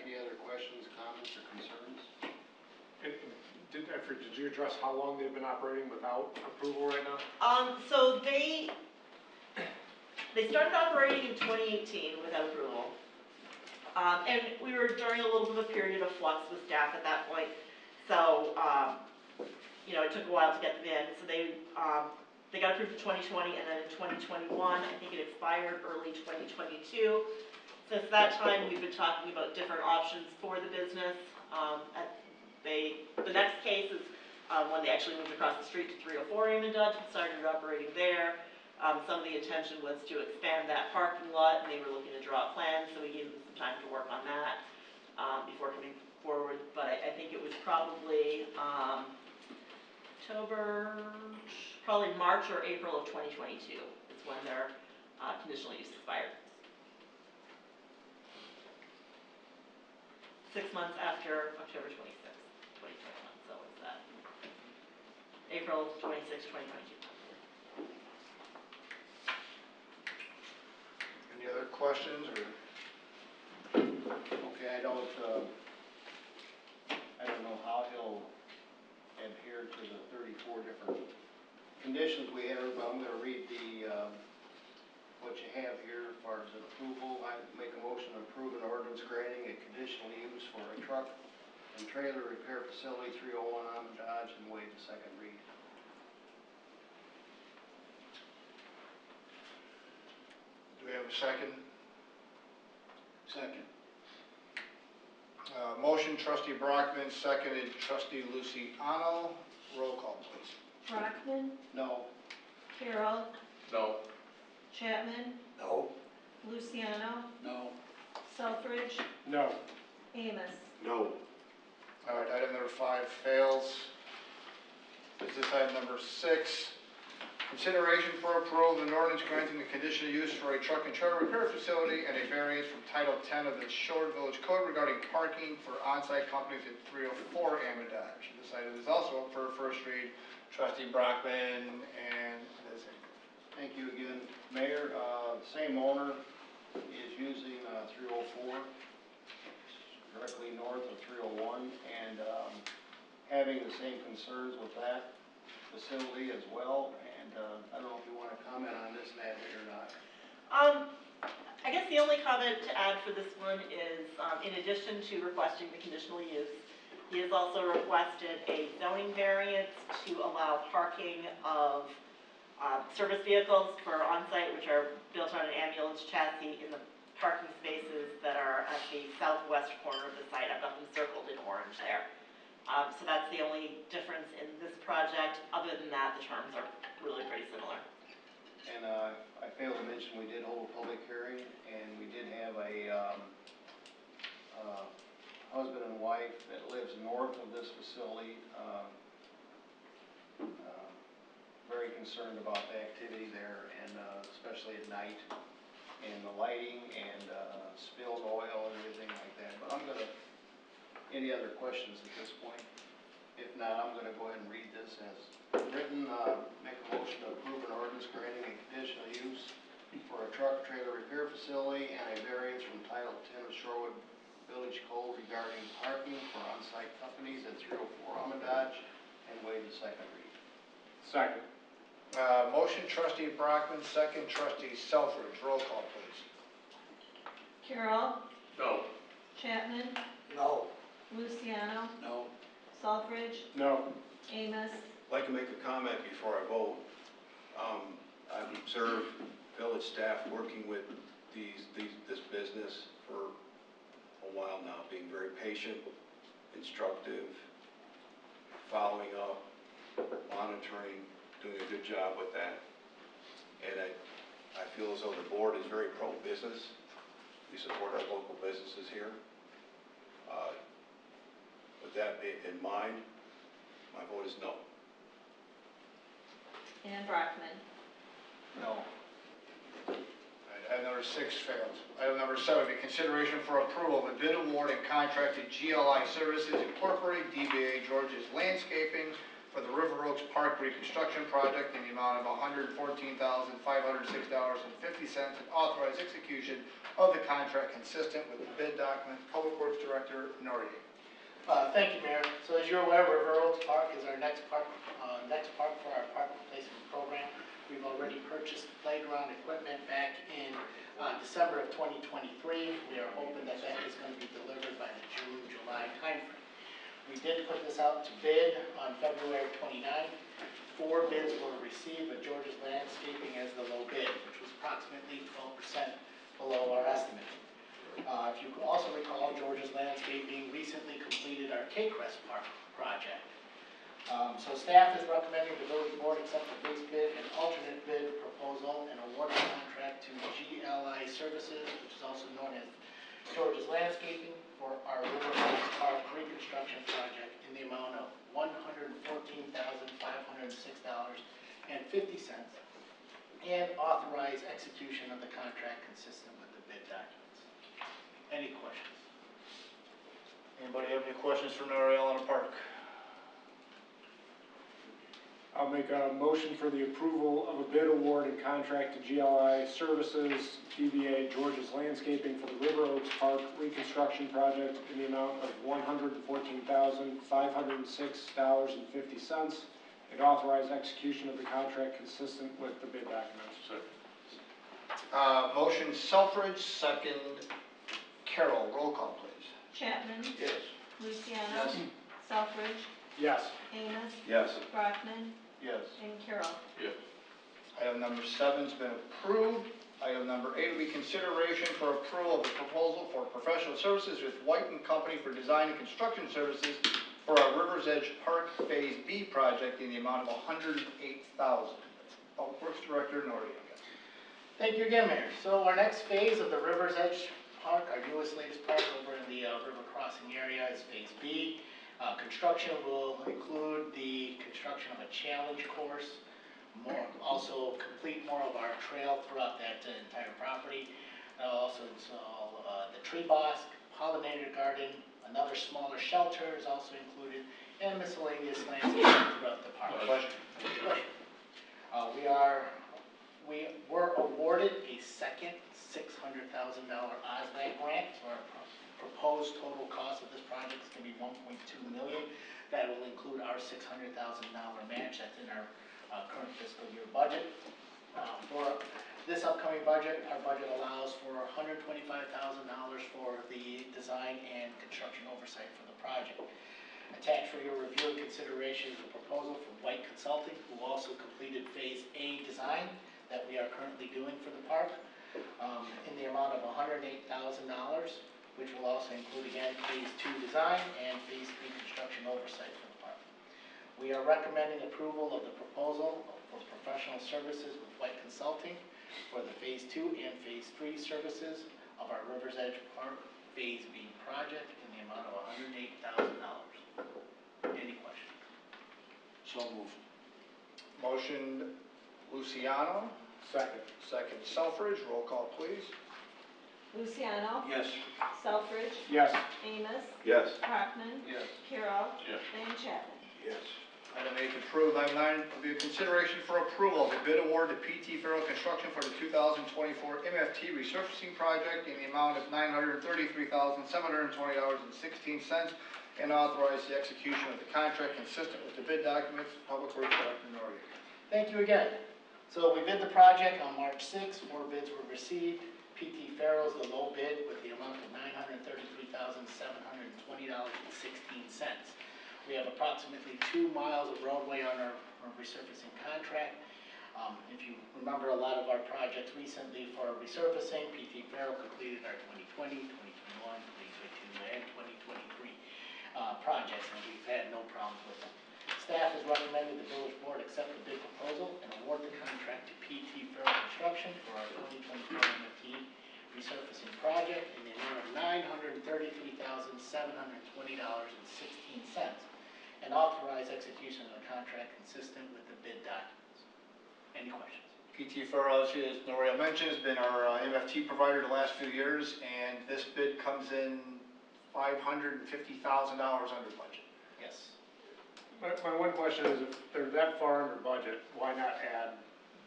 Speaker 4: Any other questions, comments, or concerns?
Speaker 20: And did you address how long they've been operating without approval right now?
Speaker 5: So they started operating in 2018 without approval. And we were during a little bit of a period of flux with staff at that point. So, it took a while to get them in. So they got approved in 2020, and then in 2021, I think it expired early 2022. Since that time, we've been talking about different options for the business. The next case is when they actually moved across the street to 304 Aim and Dodge and started operating there. Some of the intention was to expand that parking lot, and they were looking to draw up plans, so we gave them some time to work on that before coming forward. But I think it was probably probably March or April of 2022 is when their conditional use expired. 6 months after October 26th, 2021, so what's that? April 26th, 2022.
Speaker 6: Any other questions? questions, or?
Speaker 4: Okay, I don't know how he'll adhere to the 34 different conditions we have, but I'm gonna read what you have here as far as an approval. I make a motion to approve an ordinance granting a conditional use for a truck and trailer repair facility 301 on Dodge, and waive the second read.
Speaker 6: Do we have a second?
Speaker 3: Second.
Speaker 6: Motion trustee Brockman, seconded trustee Luciano. Roll call, please.
Speaker 16: Brockman,
Speaker 4: No.
Speaker 16: Carroll,
Speaker 19: No.
Speaker 16: Chapman,
Speaker 3: No.
Speaker 16: Luciano,
Speaker 3: No.
Speaker 16: Selfridge,
Speaker 20: No.
Speaker 16: Amos.
Speaker 2: No.
Speaker 6: All right, item number 5 fails. Business item number 6. Consideration for approval of an ordinance granting the conditional use for a truck and trailer repair facility and a variance from Title 10 of the Shorewood Village Code regarding parking for on-site companies at 304 Dodge. This item is also up for a first read. Trustee Brockman and Ms. Ingram.
Speaker 4: Thank you again, Mayor. The same owner is using 304, directly north of 301, and having the same concerns with that facility as well. And I don't know if you want to comment on this, Natalie, or not.
Speaker 5: I guess the only comment to add for this one is, in addition to requesting the conditional use, he has also requested a zoning variance to allow parking of service vehicles for on-site, which are built on an ambulance chassis, in the parking spaces that are at the southwest corner of the site. I've got them circled in orange there. So that's the only difference in this project. Other than that, the terms are really pretty similar.
Speaker 4: And I failed to mention, we did hold a public hearing, and we did have a husband and wife that lives north of this facility, very concerned about the activity there, and especially at night, and the lighting, and spilled oil and everything like that. But I'm gonna, any other questions at this point? If not, I'm gonna go ahead and read this as written. Make a motion to approve an ordinance granting a conditional use for a truck trailer repair facility and a variance from Title 10 of Shorewood Village Code regarding parking for on-site companies at 304 Dodge, and waive the second read.
Speaker 20: Second.
Speaker 6: Motion trustee Brockman, second trustee Selfridge. Roll call, please.
Speaker 16: Carroll,
Speaker 19: No.
Speaker 16: Chapman,
Speaker 3: No.
Speaker 16: Luciano,
Speaker 3: No.
Speaker 16: Selfridge,
Speaker 20: No.
Speaker 16: Amos.
Speaker 2: I'd like to make a comment before I vote. I've observed village staff working with this business for a while now, being very patient, instructive, following up, monitoring, doing a good job with that. And I feel as though the board is very pro-business. We support our local businesses here. With that in mind, my vote is no.
Speaker 16: And Brockman.
Speaker 6: No. Item number 6 fails. Item number 7, the consideration for approval of a bid award and contract to GLI Services Incorporated, DBA George's Landscaping, for the River Oaks Park reconstruction project in the amount of $114,506.50, and authorize execution of the contract consistent with the bid document. Public Works Director Norrie.
Speaker 7: Thank you, Mayor. So as you're aware, River Oaks Park is our next park for our park replacement program. We've already purchased playground equipment back in December of 2023. We are hoping that that is going to be delivered by the June-July timeframe. We did put this out to bid on February 29th. 4 bids were received, with George's Landscaping as the low bid, which was approximately 12% below our estimate. If you also recall, George's Landscaping recently completed our K-Crest Park project. So staff is recommending the village board accept the base bid and alternate bid proposal and award the contract to GLI Services, which is also known as George's Landscaping, for our River Oaks Park reconstruction project in the amount of $114,506.50, and authorize execution of the contract consistent with the bid documents. Any questions?
Speaker 6: Anybody have any questions for Norrie on the park?
Speaker 20: I'll make a motion for the approval of a bid award and contract to GLI Services, DBA George's Landscaping for the River Oaks Park reconstruction project in the amount of $114,506.50, and authorize execution of the contract consistent with the bid documents.
Speaker 6: Motion Selfridge, second Carroll. Roll call, please.
Speaker 16: Chapman?
Speaker 6: Yes.
Speaker 16: Luciano? Selfridge?
Speaker 20: Yes.
Speaker 16: Amos?
Speaker 2: Yes.
Speaker 16: Brockman?
Speaker 6: Yes.
Speaker 16: And Carroll.
Speaker 19: Yes.
Speaker 6: Item number 7's been approved. Item number 8 will be consideration for approval of the proposal for professional services with White and Company for design and construction services for our River's Edge Park Phase B project in the amount of $108,000. Public Works Director Nordia.
Speaker 7: Thank you again, Mayor. So our next phase of the River's Edge Park, our latest park over in the river crossing area, is Phase B. Construction will include the construction of a challenge course, also complete more of our trail throughout that entire property. Also install the tree bosque, pollinator garden, another smaller shelter is also included, and miscellaneous landscaping throughout the park. We were awarded a second $600,000 OSBAG grant, so our proposed total cost of this project is going to be $1.2 million. That will include our $600,000 match that's in our current fiscal year budget. For this upcoming budget, our budget allows for $125,000 for the design and construction oversight for the project. Attached for your review and consideration is a proposal from White Consulting, who also completed Phase A design that we are currently doing for the park, in the amount of $108,000, which will also include, again, Phase 2 design and Phase 3 construction oversight for the park. We are recommending approval of the proposal for professional services with White Consulting for the Phase 2 and Phase 3 services of our River's Edge Park Phase B project in the amount of $108,000. Any questions?
Speaker 6: So moved. Motion Luciano.
Speaker 20: Second.
Speaker 6: Second Selfridge. Roll call, please.
Speaker 16: Luciano?
Speaker 6: Yes.
Speaker 16: Selfridge?
Speaker 20: Yes.
Speaker 16: Amos?
Speaker 2: Yes.
Speaker 16: Brockman?
Speaker 6: Yes.
Speaker 16: Carroll?
Speaker 19: Yes.
Speaker 16: And Chapman?
Speaker 6: Yes. Item 8 is approved. Item 9 will be a consideration for approval of a bid award to PT Farrell Construction for the 2024 MFT resurfacing project in the amount of $933,720.16, and authorize the execution of the contract consistent with the bid documents. Public Works Director Nordia.
Speaker 7: Thank you again. So we bid the project on March 6th. 4 bids were received. PT Farrell's the low bid with the amount of $933,720.16. We have approximately 2 miles of roadway on our resurfacing contract. If you remember a lot of our projects recently for resurfacing, PT Farrell completed our 2020, 2021, 2022, and 2023 projects, and we've had no problems with them. Staff has recommended the village board accept the bid proposal and award the contract to PT Farrell Construction for our 2024 MFT resurfacing project in the amount of $933,720.16, and authorize execution of the contract consistent with the bid documents. Any questions?
Speaker 6: PT Farrell, as Noria mentioned, has been our MFT provider the last few years, and this bid comes in $550,000 under budget.
Speaker 7: Yes.
Speaker 20: My one question is, if they're that far under budget, why not add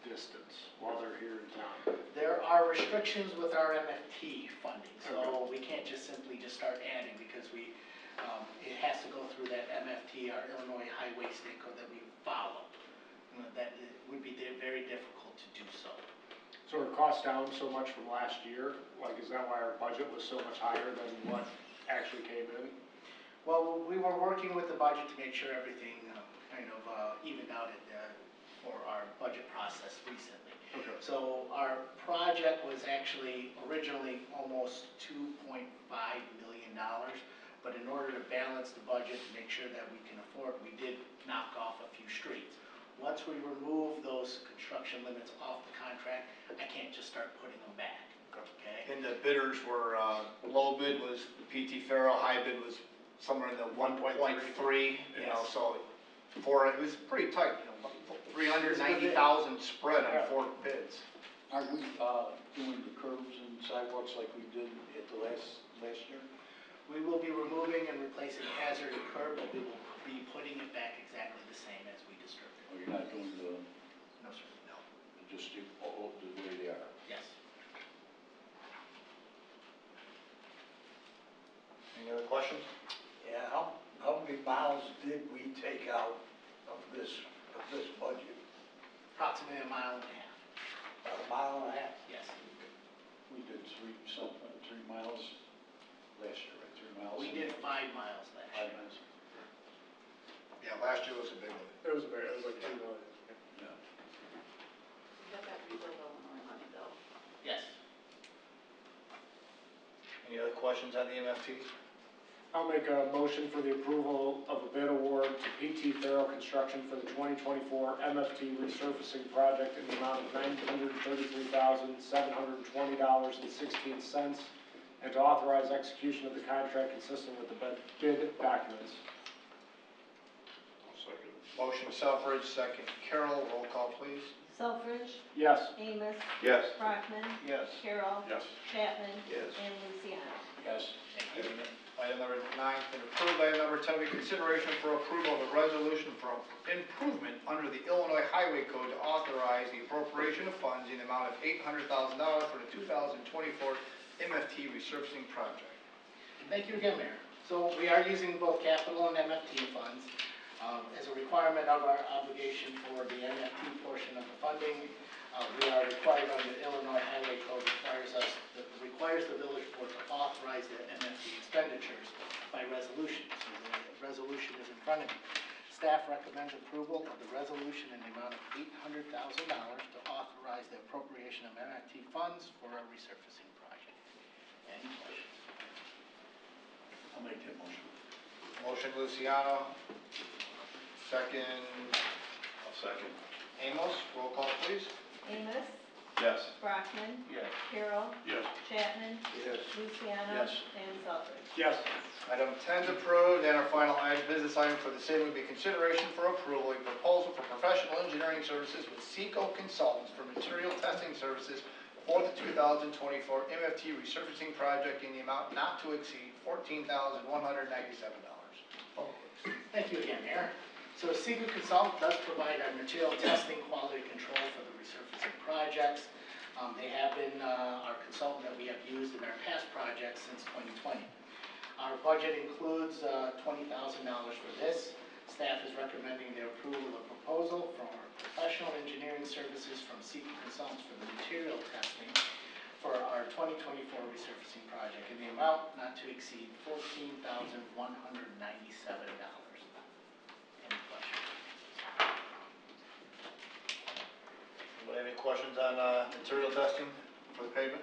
Speaker 20: distance while they're here in town?
Speaker 7: There are restrictions with our MFT funding, so we can't just simply start adding, because it has to go through that MFT, our Illinois Highway State Code that we follow. That it would be very difficult to do so.
Speaker 20: So our costs down so much from last year? Like, is that why our budget was so much higher than what actually came in?
Speaker 7: Well, we were working with the budget to make sure everything evened out for our budget process recently.
Speaker 20: Okay.
Speaker 7: So our project was actually originally almost $2.5 million, but in order to balance the budget to make sure that we can afford, we did knock off a few streets. Once we remove those construction limits off the contract, I can't just start putting them back. Okay?
Speaker 6: And the bidders were, low bid was PT Farrell, high bid was somewhere in the 1.3,
Speaker 7: Yes.
Speaker 6: so it was pretty tight, 390,000 spread on 4 bids.
Speaker 3: Aren't we doing the curbs and sidewalks like we did at the last year?
Speaker 7: We will be removing and replacing hazard curb, but we will be putting it back exactly the same as we distributed.
Speaker 3: Oh, you're not doing the,
Speaker 7: No, sir, no.
Speaker 3: just the way they are?
Speaker 7: Yes.
Speaker 6: Any other questions?
Speaker 8: Yeah, how many miles did we take out of this budget?
Speaker 7: Approximately a mile and a half.
Speaker 8: About a mile and a half?
Speaker 7: Yes.
Speaker 3: We did 3 miles last year, right? 3 miles?
Speaker 7: We did 5 miles last
Speaker 3: 5
Speaker 7: year.
Speaker 3: miles.
Speaker 6: Yeah, last year was a big one.
Speaker 20: It was like 2 million.
Speaker 3: Yeah.
Speaker 22: We got that rebuild Illinois money though.
Speaker 7: Yes.
Speaker 6: Any other questions on the MFT?
Speaker 20: I'll make a motion for the approval of a bid award to PT Farrell Construction for the 2024 MFT resurfacing project in the amount of $933,720.16, and to authorize execution of the contract consistent with the bid documents.
Speaker 19: Second.
Speaker 6: Motion Selfridge, second Carroll, roll call please.
Speaker 16: Selfridge,
Speaker 20: Yes.
Speaker 16: Amos,
Speaker 2: Yes.
Speaker 16: Brockman,
Speaker 6: Yes.
Speaker 16: Carroll,
Speaker 19: Yes.
Speaker 16: Chapman,
Speaker 2: Yes.
Speaker 16: and Luciano.
Speaker 3: Yes.
Speaker 6: Item number 9 has been approved. Item number 10 will be consideration for approval of a resolution for improvement under the Illinois Highway Code to authorize the appropriation of funds in the amount of $800,000 for the 2024 MFT resurfacing project.
Speaker 7: Thank you again, Mayor. So we are using both capital and MFT funds as a requirement of our obligation for the MFT portion of the funding. We are required under the Illinois Highway Code requires the village board to authorize the MFT expenditures by resolution. So the resolution is in front of you. Staff recommends approval of the resolution in the amount of $800,000 to authorize the appropriation of MFT funds for a resurfacing project. Any questions?
Speaker 3: I'll make that motion.
Speaker 6: Motion Luciano, second
Speaker 2: I'll second.
Speaker 6: Amos, roll call please.
Speaker 16: Amos,
Speaker 2: Yes.
Speaker 16: Brockman,
Speaker 6: Yes.
Speaker 16: Carroll,
Speaker 19: Yes.
Speaker 16: Chapman,
Speaker 8: Yes.
Speaker 16: Luciano,
Speaker 3: Yes.
Speaker 16: and Selfridge.
Speaker 20: Yes.
Speaker 6: Item 10 is approved, and our final business item for the city would be consideration for approval, a proposal for professional engineering services with Seco Consultants for material testing services for the 2024 MFT resurfacing project in the amount not to exceed $14,197.
Speaker 7: Thank you again, Mayor. So Seco Consult does provide our material testing quality control for the resurfacing projects. They have been our consultant that we have used in our past projects since 2020. Our budget includes $20,000 for this. Staff is recommending the approval of a proposal from our professional engineering services from Seco Consultants for the material testing for our 2024 resurfacing project in the amount not to exceed $14,197. Any questions?
Speaker 6: Anybody have any questions on material testing for the pavement?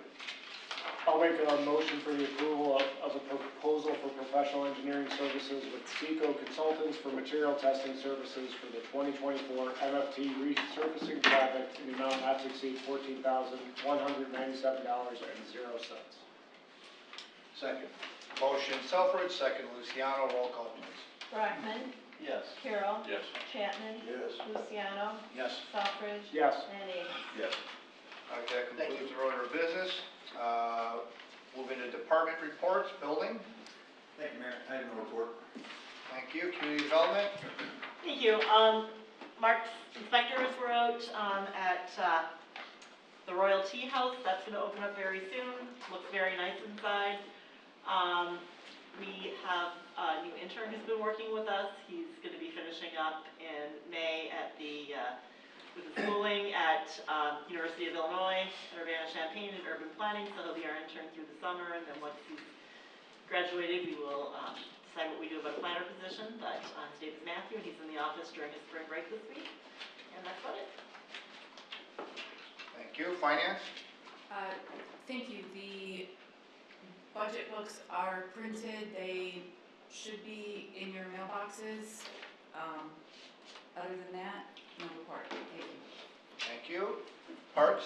Speaker 20: I'll make a motion for the approval of a proposal for professional engineering services with Seco Consultants for material testing services for the 2024 MFT resurfacing project in the amount not to exceed $14,197.00.
Speaker 6: Second. Motion Selfridge, second Luciano, roll call please.
Speaker 16: Brockman,
Speaker 6: Yes.
Speaker 16: Carroll,
Speaker 19: Yes.
Speaker 16: Chapman,
Speaker 8: Yes.
Speaker 16: Luciano,
Speaker 3: Yes.
Speaker 16: Selfridge,
Speaker 20: Yes.
Speaker 16: and Amos.
Speaker 2: Yes.
Speaker 6: Okay, that concludes the order of business. Moving to department reports, building.
Speaker 2: Thank you, Mayor. I have no report.
Speaker 6: Thank you. Community development.
Speaker 5: Thank you. Mark's inspectors were out at the Royal Tea House. That's going to open up very soon. Looks very nice inside. We have a new intern who's been working with us. He's going to be finishing up in May at with the schooling at University of Illinois, Urbana-Champaign in urban planning. So he'll be our intern through the summer, and then once he's graduated, we will decide what we do about a planner position. But his name is Matthew, and he's in the office during his spring break this week. And that's about it.
Speaker 6: Thank you. Finance.
Speaker 22: Thank you. The budget books are printed. They should be in your mailboxes. Other than that, no report. Thank you.
Speaker 6: Thank you. Parks.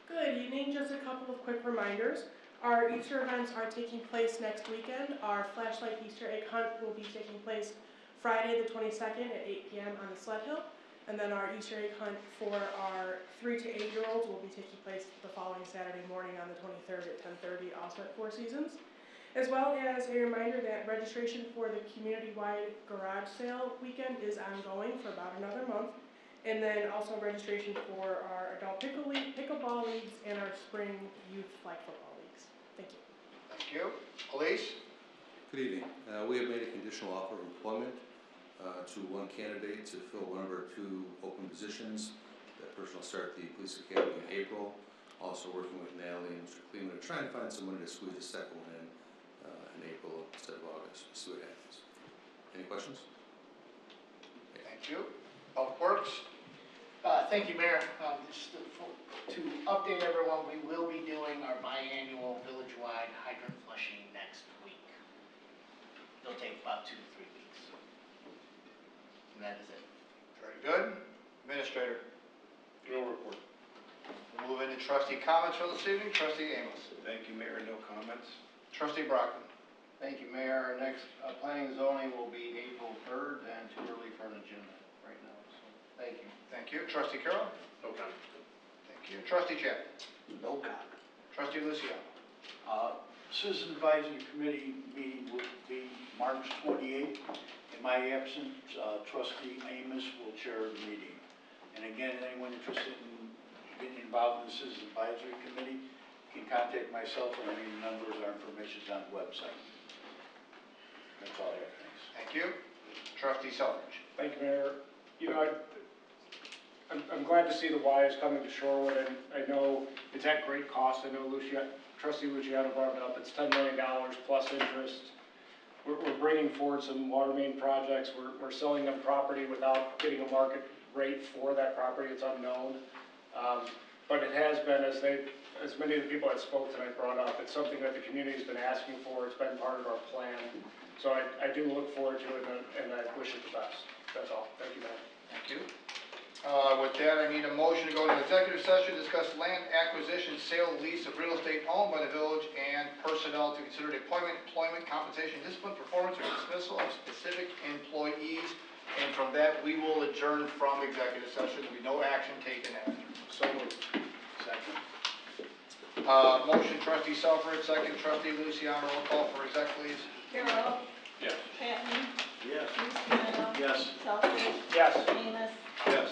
Speaker 11: Good evening. Just a couple of quick reminders. Our Easter events are taking place next weekend. Our flashlight Easter egg hunt will be taking place Friday the 22nd at 8 p.m. on the Sled Hill. And then our Easter egg hunt for our 3 to 8 year olds will be taking place the following Saturday morning on the 23rd at 10:30, also at Four Seasons. As well as a reminder that registration for the community-wide garage sale weekend is ongoing for about another month. And then also registration for our adult pickleball leagues and our spring youth flag football leagues. Thank you.
Speaker 6: Thank you. Elise?
Speaker 13: Good evening. We have made a conditional offer of employment to one candidate to fill one of our 2 open positions. That person will start the police academy in April. Also working with Natalie and Mr. Kleeman to try and find someone to squeeze the second one in April instead of August. We'll see what happens. Any questions?
Speaker 6: Thank you. Public Works?
Speaker 7: Thank you, Mayor. Just to update everyone, we will be doing our biannual village-wide hydrant flushing next week. It'll take about 2 to 3 weeks. And that is it.
Speaker 6: Very good. Administrator?
Speaker 19: No report.
Speaker 6: We'll move into trustee comments for this evening. Trustee Amos.
Speaker 2: Thank you, Mayor, no comments.
Speaker 6: Trustee Brockman.
Speaker 4: Thank you, Mayor. Our next planning and zoning will be April 3rd, and too early for an agenda right now, so thank you.
Speaker 6: Thank you. Trustee Carroll.
Speaker 19: No comment.
Speaker 6: Thank you. Trustee Chapman.
Speaker 8: No comment.
Speaker 6: Trustee Luciano.
Speaker 3: Citizen Advisory Committee meeting will be March 28th. In my absence, Trustee Amos will chair the meeting. And again, anyone interested in getting involved in the Citizen Advisory Committee can contact myself or any numbers or information on the website. That's all I have, thanks.
Speaker 6: Thank you. Trustee Selfridge.
Speaker 20: Thank you, Mayor. You know, I'm glad to see the Y is coming to Shorewood, and I know it's at great cost. I know Trustee Luciano brought it up. It's $10 million plus interest. We're bringing forward some water main projects. We're selling them property without getting a market rate for that property. It's unknown. But it has been, as many of the people that spoke tonight brought up, it's something that the community has been asking for. It's been part of our plan. So I do look forward to it, and I wish it the best. That's all. Thank you, Mayor.
Speaker 6: Thank you. With that, I need a motion to go into executive session, discuss land acquisition, sale, lease of real estate owned by the village, and personnel to consider deployment, employment, compensation, discipline, performance, or dismissal of specific employees. And from that, we will adjourn from executive session. There will be no action taken after.
Speaker 3: So moved. Second.
Speaker 6: Motion, Trustee Selfridge, second, Trustee Luciano. Roll call for exec, please.
Speaker 16: Carol.
Speaker 19: Yes.
Speaker 16: Chapman.
Speaker 3: Yes.
Speaker 16: Luciano.
Speaker 3: Yes.
Speaker 16: Selfridge.
Speaker 20: Yes.
Speaker 16: Amos.
Speaker 2: Yes.